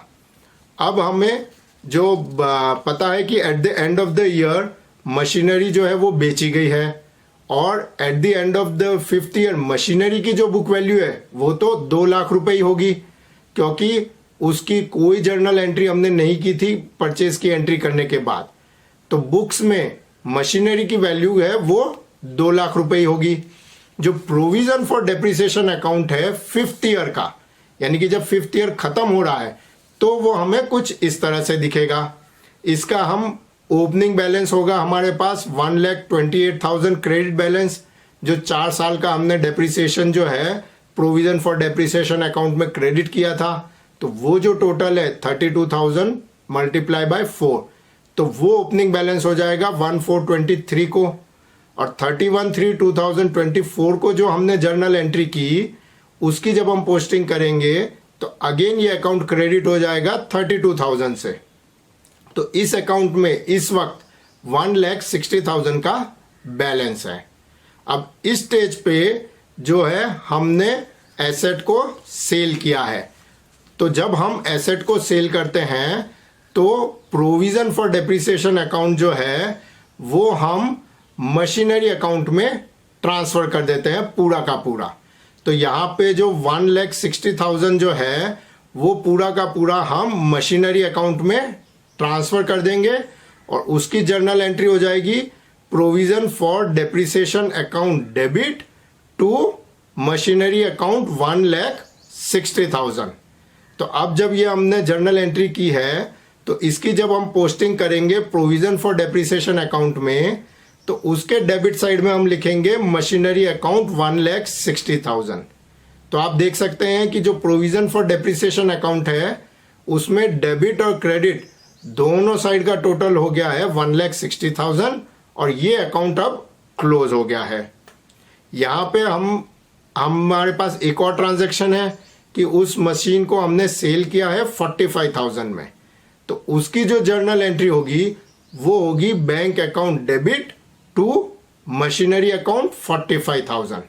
अब हमें जो पता है कि eight the end of the year machinery जो है वो बेची गई है और eight the end of the fifth year machinery की जो बुक वैल्यू है वो तो 2 लाख रुपए ही होगी, क्योंकि उसकी कोई जर्नल एंट्री हमने नहीं की थी परचेज की एंट्री करने के बाद। तो बुक्स में मशीनरी की वैल्यू है वो 2 लाख रुपए ही होगी। जो प्रोविजन फॉर डेप्रिसिएशन अकाउंट है फिफ्थ ईयर का, यानी कि जब फिफ्थ ईयर खत्म हो रहा है तो वो हमें कुछ इस तरह से दिखेगा। इसका हम ओपनिंग बैलेंस होगा हमारे पास 1,28,000 क्रेडिट बैलेंस, जो 4 साल का हमने डेप्रिसिएशन जो है प्रोविजन फॉर डेप्रिसिएशन अकाउंट में क्रेडिट किया था, तो वो जो टोटल है 32,000 मल्टीप्लाई बाय 4, तो वो ओपनिंग बैलेंस हो जाएगा 1,423 को। और 31/3/2024 को जो हमने जर्नल एंट्री की उसकी जब हम पोस्टिंग करेंगे तो अगेन ये अकाउंट क्रेडिट हो जाएगा 32,000 से। तो इस अकाउंट में इस वक्त 1,60,000 का बैलेंस है। अब इस स्टेज पे जो है हमने एसेट को सेल किया है। तो जब हम एसेट को सेल करते हैं तो प्रोविजन फॉर डेप्रिसिएशन अकाउंट जो है वो हम मशीनरी अकाउंट में ट्रांसफर कर देते हैं पूरा का पूरा। तो यहाँ पे जो 1,60,000 जो है वो पूरा का पूरा हम मशीनरी अकाउंट में ट्रांसफर कर देंगे और उसकी जर्नल एंट्री हो जाएगी provision for depreciation account debit to machinery account 1,60,000। तो अब जब ये हमने जर्नल एंट्री की है तो इसकी जब हम पोस्टिंग करेंगे प्रोविजन फॉर डेप्रिसिएशन अकाउंट में तो उसके डेबिट साइड में हम लिखेंगे मशीनरी अकाउंट 1,60,000। तो आप देख सकते हैं कि जो प्रोविजन फॉर डेप्रिसिएशन अकाउंट है उसमें डेबिट और क्रेडिट दोनों साइड का टोटल हो गया है 1,60,000 और ये अकाउंट अब क्लोज हो गया है। यहाँ पे हमारे पास एक और ट्रांजैक्शन है कि उस मशीन को हमने सेल किया है 45,000 में, तो उसकी जो जर्नल एंट्री होगी वो होगी bank account debit to machinery account 45,000।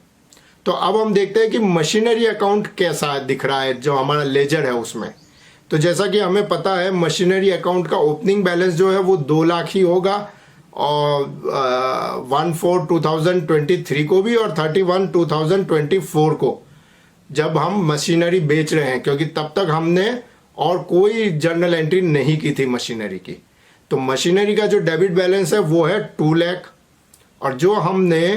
तो अब हम देखते हैं कि मशीनरी अकाउंट कैसा दिख रहा है जो हमारा लेजर है उसमें। तो जैसा कि हमें पता है मशीनरी अकाउंट का ओपनिंग बैलेंस जो है वो 2 लाख ही होगा और 1/4/2023 को भी और 31/2024 को जब हम मशीनरी बेच रहे हैं, क्योंकि तब तक हमने और कोई जर्नल एंट्री नहीं की थी मशीनरी की। तो मशीनरी का जो डेबिट बैलेंस है वो है 2 लाख और जो हमने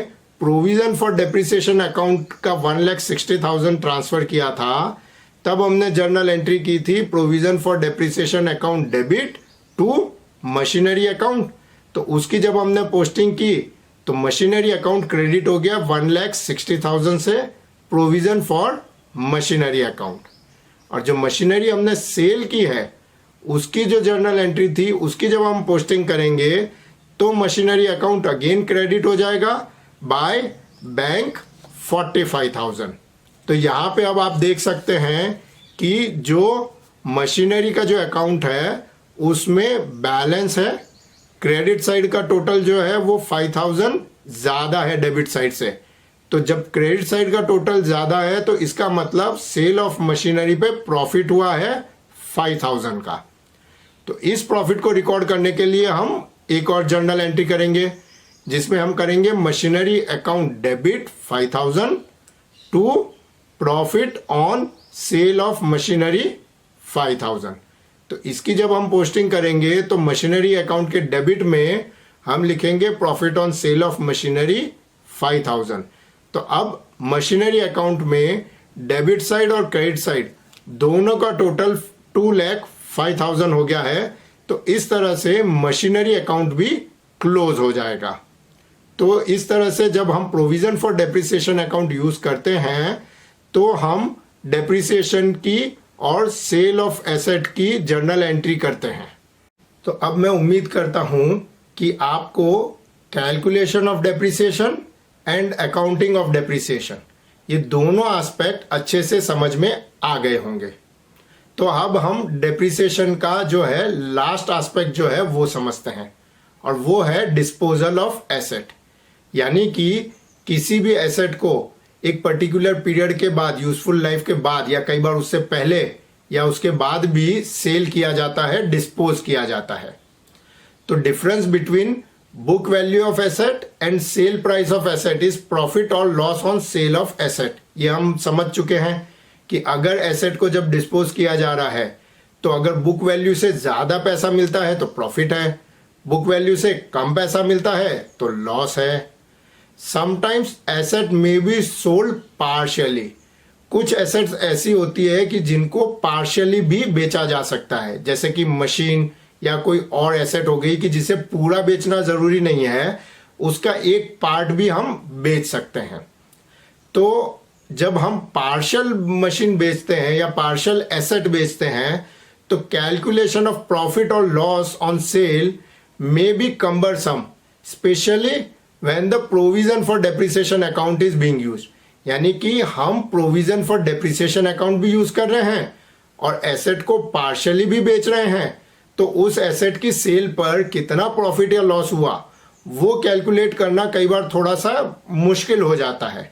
प्रोविजन फॉर डेप्रिसिएशन अकाउंट का 1,60,000 ट्रांसफर किया था तब हमने जर्नल एंट्री की थी provision for depreciation account debit to machinery account. तो उसकी जब हमने पोस्टिंग की तो मशीनरी अकाउंट क्रेडिट हो गया 1,60,000 से प्रोविजन फॉर मशीनरी अकाउंट। और जो मशीनरी हमने सेल की है उसकी जो जर्नल एंट्री थी उसकी जब हम पोस्टिंग करेंगे तो मशीनरी अकाउंट अगेन क्रेडिट हो जाएगा बाय बैंक 45,000। तो यहाँ पे अब आप देख सकते हैं कि जो मशीनरी का जो अकाउंट है उसमें बैलेंस है, क्रेडिट साइड का टोटल जो है वो 5,000 ज़्यादा है डेबिट साइड से। तो जब क्रेडिट साइड का टोटल ज़्यादा है तो इसका मतलब सेल ऑफ मशीनरी पे प्रॉफिट हुआ है 5,000 का। तो इस प्रॉफिट को रिकॉर्ड करने के लिए हम एक और जर्नल एंट्री करेंगे जिसमें हम करेंगे machinery account debit 5000 to profit on sale of machinery 5000। तो इसकी जब हम पोस्टिंग करेंगे तो मशीनरी अकाउंट के डेबिट में हम लिखेंगे profit on sale of machinery 5000। तो अब मशीनरी अकाउंट में डेबिट साइड और क्रेडिट साइड दोनों का टोटल 2,05,000 हो गया है। तो इस तरह से मशीनरी अकाउंट भी क्लोज हो जाएगा। तो इस तरह से जब हम provision for depreciation account use करते हैं तो हम डेप्रिसिएशन की और सेल ऑफ एसेट की जर्नल एंट्री करते हैं। तो अब मैं उम्मीद करता हूं कि आपको calculation of depreciation and accounting of depreciation ये दोनों एस्पेक्ट अच्छे से समझ में आ गए होंगे। तो अब हम डेप्रिसिएशन का जो है लास्ट एस्पेक्ट जो है वो समझते हैं, और वो है डिस्पोजल ऑफ एसेट। यानी कि किसी भी एसेट को एक पर्टिकुलर पीरियड के बाद, यूजफुल लाइफ के बाद, या कई बार उससे पहले या उसके बाद भी सेल किया जाता है, डिस्पोज किया जाता है। तो difference between book value of asset and sale price of asset is profit और loss on sale of asset. ये हम समझ चुके हैं कि अगर एसेट को जब डिस्पोज किया जा रहा है तो अगर बुक वैल्यू से ज्यादा पैसा मिलता है तो प्रॉफिट है, बुक वैल्यू से कम पैसा मिलता है तो लॉस है। Sometimes asset may be sold partially. कुछ एसेट्स ऐसी होती है कि जिनको पार्शियली भी बेचा जा सकता है, जैसे कि मशीन या कोई और एसेट हो गई कि जिसे पूरा बेचना जरूरी नहीं है, उसका एक पार्ट भी हम बेच सकते हैं। तो जब हम पार्शियल मशीन बेचते हैं या पार्शियल एसेट बेचते हैं तो कैलकुलेशन ऑफ प्रॉफिट और loss on cell may be cumbersome, specially when the provision for depreciation account is being used. यानी कि हम प्रोविजन फॉर डेप्रिसिएशन अकाउंट भी यूज कर रहे हैं और एसेट को पार्शियली भी बेच रहे हैं, तो उस एसेट की सेल पर कितना प्रॉफिट या लॉस हुआ वो कैलकुलेट करना कई बार थोड़ा सा मुश्किल हो जाता है।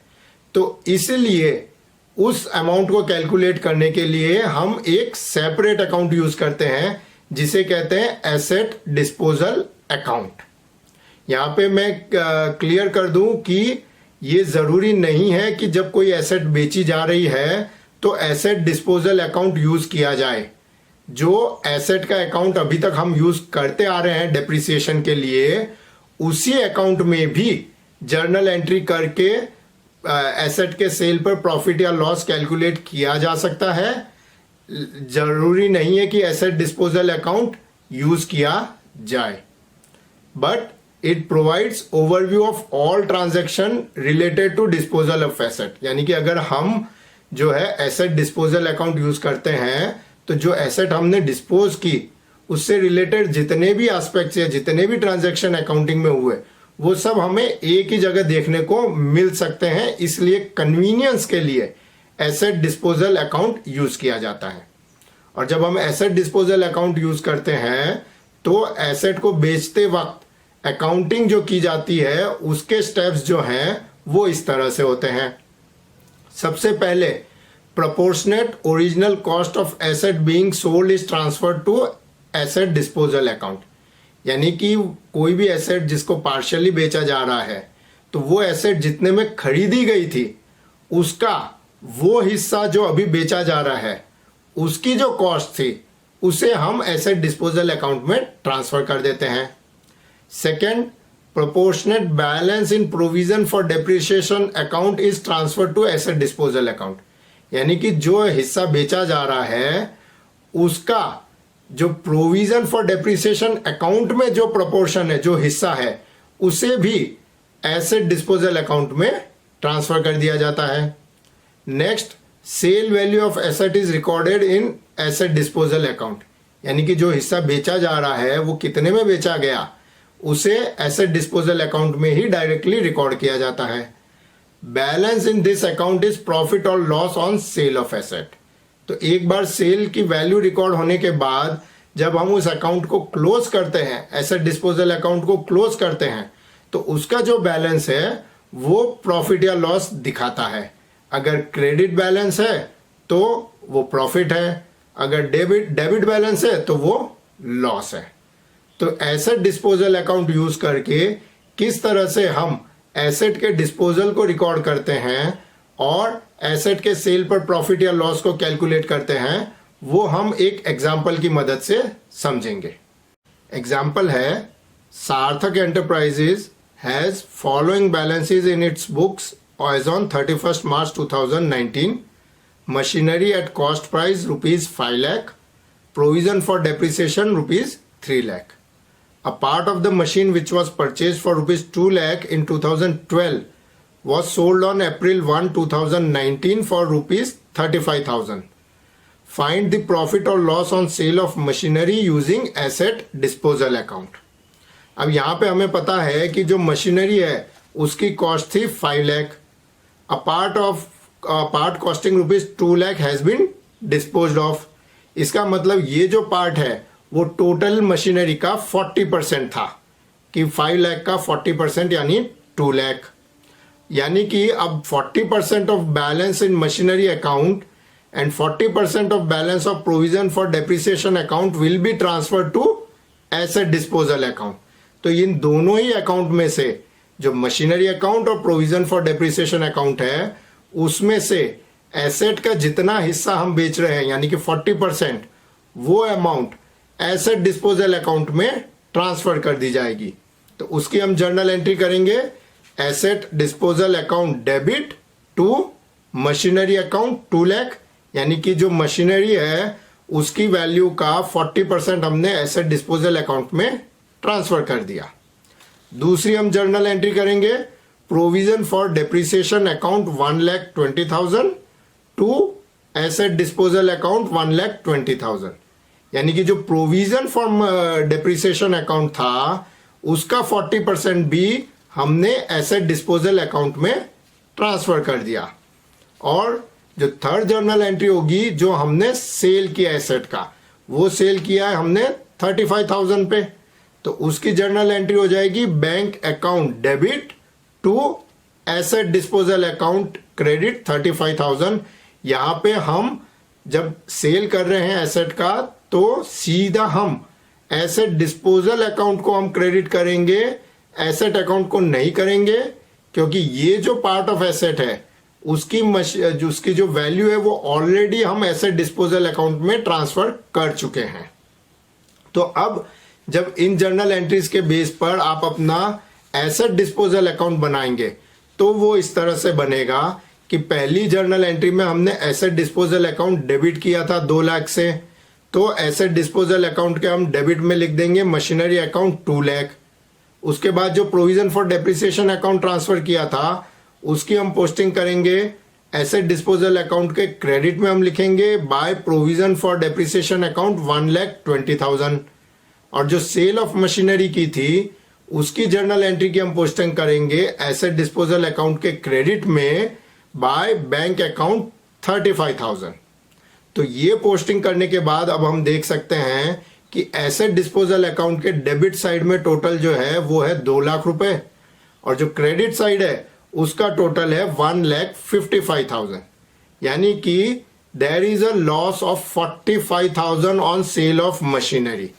तो इसलिए उस अमाउंट को कैलकुलेट करने के लिए हम एक सेपरेट अकाउंट यूज करते हैं जिसे कहते हैं एसेट डिस्पोजल अकाउंट। यहां पे मैं क्लियर कर दूं कि ये जरूरी नहीं है कि जब कोई एसेट बेची जा रही है तो एसेट डिस्पोजल अकाउंट यूज किया जाए। जो एसेट का अकाउंट अभी तक हम यूज करते आ रहे हैं डेप्रिसिएशन के लिए, उसी अकाउंट में भी जर्नल एंट्री करके एसेट के सेल पर प्रॉफिट या लॉस कैलकुलेट किया जा सकता है। जरूरी नहीं है कि एसेट डिस्पोजल अकाउंट यूज किया जाए, but it provides overview of all transaction related to disposal of asset. यानी कि अगर हम जो है एसेट डिस्पोजल अकाउंट यूज करते हैं तो जो एसेट हमने डिस्पोज की उससे रिलेटेड जितने भी एस्पेक्ट्स या जितने भी ट्रांजैक्शन अकाउंटिंग में हुए वो सब हमें एक ही जगह देखने को मिल सकते हैं। इसलिए कन्वीनियंस के लिए एसेट डिस्पोजल अकाउंट यूज किया जाता है। और जब हम एसेट डिस्पोजल अकाउंट यूज करते हैं तो एसेट को बेचते वक्त अकाउंटिंग जो की जाती है उसके स्टेप्स जो हैं वो इस तरह से होते हैं। सबसे पहले proportionate original cost of asset being sold is transferred to asset disposal account. यानी कि कोई भी एसेट जिसको पार्शियली बेचा जा रहा है तो वो एसेट जितने में खरीदी गई थी उसका वो हिस्सा जो अभी बेचा जा रहा है उसकी जो कॉस्ट थी उसे हम एसेट डिस्पोजल अकाउंट में ट्रांसफर कर देते हैं। Second, proportionate balance in provision for depreciation account is transfer to asset disposal account. यानी कि जो हिस्सा बेचा जा रहा है उसका जो प्रोविजन फॉर डेप्रिसिएशन अकाउंट में जो प्रोपोर्शन है, जो हिस्सा है, उसे भी एसेट डिस्पोजल अकाउंट में ट्रांसफर कर दिया जाता है। Next, sale value of asset is recorded in asset disposal account. यानी कि जो हिस्सा बेचा जा रहा है वो कितने में बेचा गया उसे एसेट डिस्पोजल अकाउंट में ही डायरेक्टली रिकॉर्ड किया जाता है। Balance in this account is profit और loss on sale of asset. तो एक बार सेल की वैल्यू रिकॉर्ड होने के बाद जब हम उस अकाउंट को क्लोज करते हैं, एसेट डिस्पोजल अकाउंट को क्लोज करते हैं, तो उसका जो बैलेंस है वो प्रॉफिट या लॉस दिखाता है। अगर क्रेडिट बैलेंस है तो वो प्रॉफिट है, अगर डेबिट बैलेंस है तो वो लॉस है। तो एसेट डिस्पोजल अकाउंट यूज करके किस तरह से हम एसेट के डिस्पोजल को रिकॉर्ड करते हैं और एसेट के सेल पर प्रॉफिट या लॉस को कैलकुलेट करते हैं, वो हम एक एग्जाम्पल की मदद से समझेंगे। एग्जाम्पल है, Sarthak enterprises has following balances in its books as on 31st March 2019, machinery at cost price ₹5 lakh, provision for depreciation ₹3 lakh. A part of the machine which was purchased for ₹2 lakh in 2012 was sold on April 1, 2019 for ₹35,000. Find the profit or loss on sale of machinery using asset disposal account. अब यहाँ पे हमें पता है कि जो मशीनरी है उसकी कॉस्ट थी 5 lakh. A part costing ₹2 lakh has been disposed of. इसका मतलब ये जो पार्ट है वो टोटल मशीनरी का 40% था, कि 5 लाख का 40% यानी 2 लाख। यानी कि अब 40% of balance in machinery account and 40% of balance of provision for depreciation account will be transfer to asset disposal account. तो इन दोनों ही अकाउंट में से जो मशीनरी अकाउंट और प्रोविजन फॉर डेप्रिसिएशन अकाउंट है, उसमें से एसेट का जितना हिस्सा हम बेच रहे हैं यानी कि 40%, वो अमाउंट एसेट डिस्पोजल अकाउंट में ट्रांसफर कर दी जाएगी। तो उसकी हम जर्नल एंट्री करेंगे, asset disposal account debit to machinery account 2 lakh, यानी कि जो मशीनरी है उसकी वैल्यू का 40% हमने एसेट डिस्पोजल अकाउंट में ट्रांसफर कर दिया। दूसरी हम जर्नल एंट्री करेंगे, provision for depreciation account 1,20,000 to asset disposal account 1,20,000, यानी कि जो प्रोविजन फॉर डेप्रिसिएशन अकाउंट था उसका 40% भी हमने एसेट डिस्पोजल अकाउंट में ट्रांसफर कर दिया। और जो थर्ड जर्नल एंट्री होगी, जो हमने सेल किया एसेट का, वो सेल किया है हमने 35,000 पे, तो उसकी जर्नल एंट्री हो जाएगी bank account debit to asset disposal account credit 35,000। यहाँ पे हम जब सेल कर रहे हैं एसेट का तो सीधा हम एसेट डिस्पोजल अकाउंट को हम क्रेडिट करेंगे, एसेट अकाउंट को नहीं करेंगे, क्योंकि ये जो पार्ट ऑफ एसेट है उसकी जो वैल्यू है वो ऑलरेडी हम एसेट डिस्पोजल अकाउंट में ट्रांसफर कर चुके हैं। तो अब जब इन जर्नल एंट्रीज के बेस पर आप अपना एसेट डिस्पोजल अकाउंट बनाएंगे तो वो इस तरह से बनेगा कि पहली जर्नल एंट्री में हमने एसेट डिस्पोजल अकाउंट डेबिट किया था 2 लाख से, तो एसेट डिस्पोजल अकाउंट के हम डेबिट में लिख देंगे मशीनरी अकाउंट 2 लाख। उसके बाद जो provision for depreciation account transfer किया था उसकी हम पोस्टिंग करेंगे एसेट डिस्पोजल अकाउंट के क्रेडिट में हम लिखेंगे by provision for depreciation account 1,20,000। और जो सेल ऑफ मशीनरी की थी उसकी जर्नल एंट्री की हम पोस्टिंग करेंगे एसेट डिस्पोजल अकाउंट के क्रेडिट में बाय बैंक अकाउंट 35,000। तो ये पोस्टिंग करने के बाद अब हम देख सकते हैं कि एसेट डिस्पोजल अकाउंट के डेबिट साइड में टोटल जो है वो है 2 लाख रुपए, और जो क्रेडिट साइड है उसका टोटल है 1,55,000, यानी कि there is a loss of 45,000 on sale of machinery.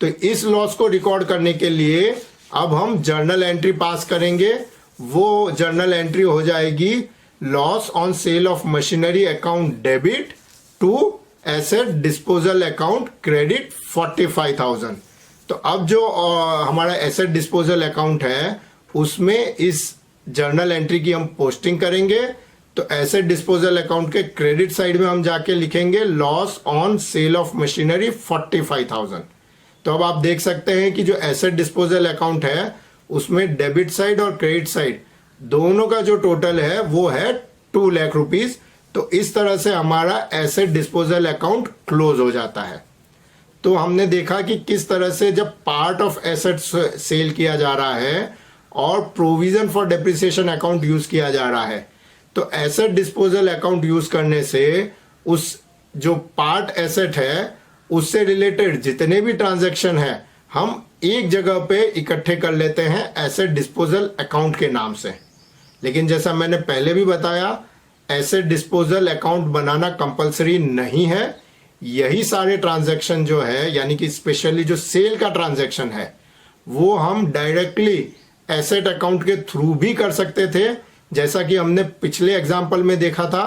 तो इस लॉस को रिकॉर्ड करने के लिए अब हम जर्नल एंट्री पास करेंगे, वो जर्नल एंट्री हो जाएगी loss on sale of machinery account debit to asset disposal account credit 45,000। तो अब जो हमारा एसेट डिस्पोजल अकाउंट है उसमें इस जर्नल एंट्री की हम पोस्टिंग करेंगे। तो एसेट डिस्पोजल अकाउंट के क्रेडिट साइड में हम जाके लिखेंगे loss on sale of machinery 45,000। तो अब आप देख सकते हैं कि जो एसेट डिस्पोजल अकाउंट है उसमें डेबिट साइड और क्रेडिट साइड दोनों का जो टोटल है वो है 2 लाख रुपीस। तो इस तरह से हमारा एसेट डिस्पोजल अकाउंट क्लोज हो जाता है। तो हमने देखा कि किस तरह से जब पार्ट ऑफ एसेट सेल किया जा रहा है और provision for depreciation account use किया जा रहा है, तो एसेट डिस्पोजल अकाउंट यूज करने से उस जो पार्ट एसेट है उससे रिलेटेड जितने भी ट्रांजैक्शन है हम एक जगह पे इकट्ठे कर लेते हैं एसेट डिस्पोजल अकाउंट के नाम से। लेकिन जैसा मैंने पहले भी बताया, एसेट डिस्पोजल अकाउंट बनाना कंपलसरी नहीं है। यही सारे ट्रांजैक्शन जो है, यानी कि स्पेशली जो सेल का ट्रांजैक्शन है, वो हम डायरेक्टली एसेट अकाउंट के थ्रू भी कर सकते थे, जैसा कि हमने पिछले एग्जाम्पल में देखा था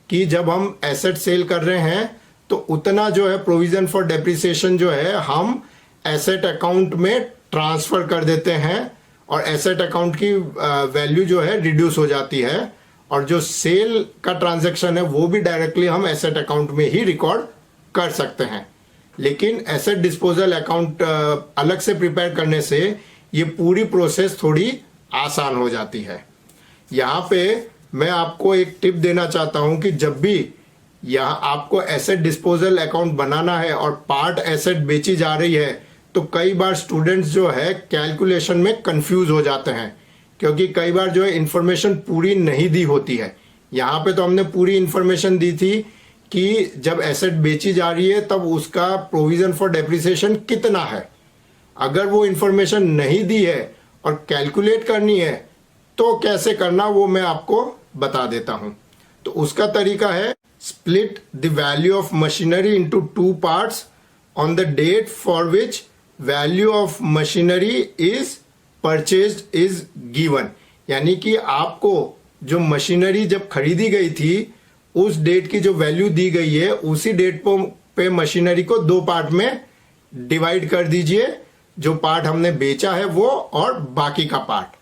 कि जब हम एसेट सेल कर रहे हैं तो उतना जो है प्रोविजन फॉर डेप्रिसिएशन जो है हम एसेट अकाउंट में ट्रांसफर कर देते हैं और एसेट अकाउंट की वैल्यू जो है रिड्यूस हो जाती है, और जो सेल का ट्रांजैक्शन है वो भी डायरेक्टली हम एसेट अकाउंट में ही रिकॉर्ड कर सकते हैं। लेकिन एसेट डिस्पोजल अकाउंट अलग से प्रिपेयर करने से ये पूरी प्रोसेस थोड़ी आसान हो जाती है। यहाँ पे मैं आपको एक टिप देना चाहता हूँ कि जब भी यहाँ आपको एसेट डिस्पोजल अकाउंट बनाना है और पार्ट एसेट बेची जा रही है तो कई बार स्टूडेंट्स जो है कैलकुलेशन में कंफ्यूज हो जाते हैं, क्योंकि कई बार जो है इंफॉर्मेशन पूरी नहीं दी होती है। यहाँ पे तो हमने पूरी इंफॉर्मेशन दी थी कि जब एसेट बेची जा रही है तब उसका प्रोविजन फॉर डेप्रिसिएशन कितना है। अगर वो इंफॉर्मेशन नहीं दी है और कैलकुलेट करनी है तो कैसे करना वो मैं आपको बता देता हूं। तो उसका तरीका है split the value of machinery into 2 parts on the date for which value of machinery is purchased is given. यानी कि आपको जो मशीनरी जब खरीदी गई थी उस डेट की जो वैल्यू दी गई है उसी डेट पे मशीनरी को 2 पार्ट में डिवाइड कर दीजिए, जो पार्ट हमने बेचा है वो और बाकी का part.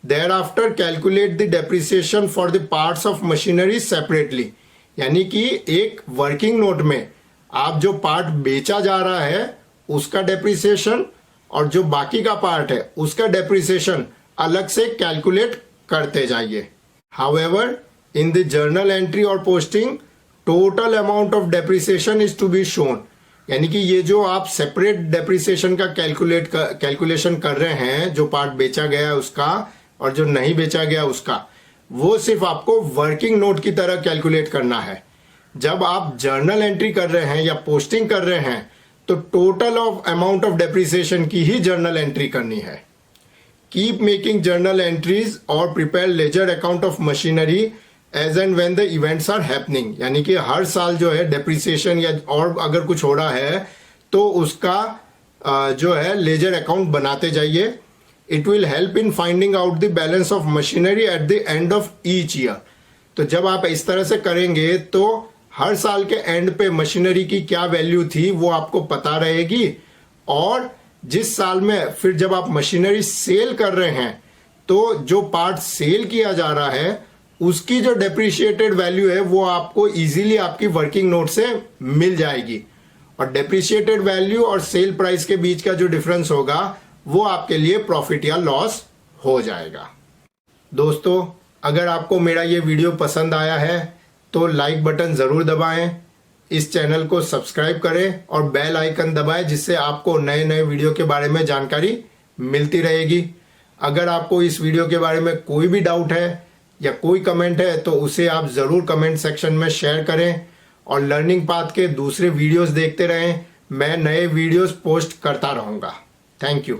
Thereafter calculate the depreciation for the parts of machinery separately. यानी कि एक वर्किंग नोट में आप जो पार्ट बेचा जा रहा है उसका डेप्रिसिएशन और जो बाकी का पार्ट है उसका डेप्रिसिएशन अलग से कैलकुलेट करते जाइए। However in the journal entry और posting total amount of depreciation is to be shown. यानी कि ये जो आप सेपरेट डेप्रिसिएशन का कैलकुलेशन कर रहे हैं, जो पार्ट बेचा गया है उसका और जो नहीं बेचा गया उसका, वो सिर्फ आपको वर्किंग नोट की तरह कैलकुलेट करना है। जब आप जर्नल एंट्री कर रहे हैं या पोस्टिंग कर रहे हैं तो total of amount of depreciation की ही जर्नल एंट्री करनी है। कीप मेकिंग जर्नल एंट्रीज और prepare ledger account of machinery as and when the events are happening. यानी कि हर साल जो है डेप्रिसिएशन या और अगर कुछ हो रहा है तो उसका जो है लेजर अकाउंट बनाते जाइए। It will help in finding out the balance of machinery at the end of each year. तो जब आप इस तरह से करेंगे तो हर साल के एंड पे मशीनरी की क्या वैल्यू थी वो आपको पता रहेगी, और जिस साल में फिर जब आप मशीनरी सेल कर रहे हैं तो जो पार्ट सेल किया जा रहा है उसकी जो डेप्रिशिएटेड वैल्यू है वो आपको इजीली आपकी वर्किंग नोट से मिल जाएगी, और डेप्रिशिएटेड वैल्यू और सेल प्राइस के बीच का जो डिफरेंस होगा वो आपके लिए प्रॉफिट या लॉस हो जाएगा। दोस्तों, अगर आपको मेरा ये वीडियो पसंद आया है तो लाइक बटन ज़रूर दबाएं, इस चैनल को सब्सक्राइब करें और बेल आइकन दबाएं, जिससे आपको नए नए वीडियो के बारे में जानकारी मिलती रहेगी। अगर आपको इस वीडियो के बारे में कोई भी डाउट है या कोई कमेंट है तो उसे आप ज़रूर कमेंट सेक्शन में शेयर करें, और लर्निंग पाथ के दूसरे वीडियोस देखते रहें। मैं नए वीडियोस पोस्ट करता रहूँगा। Thank you.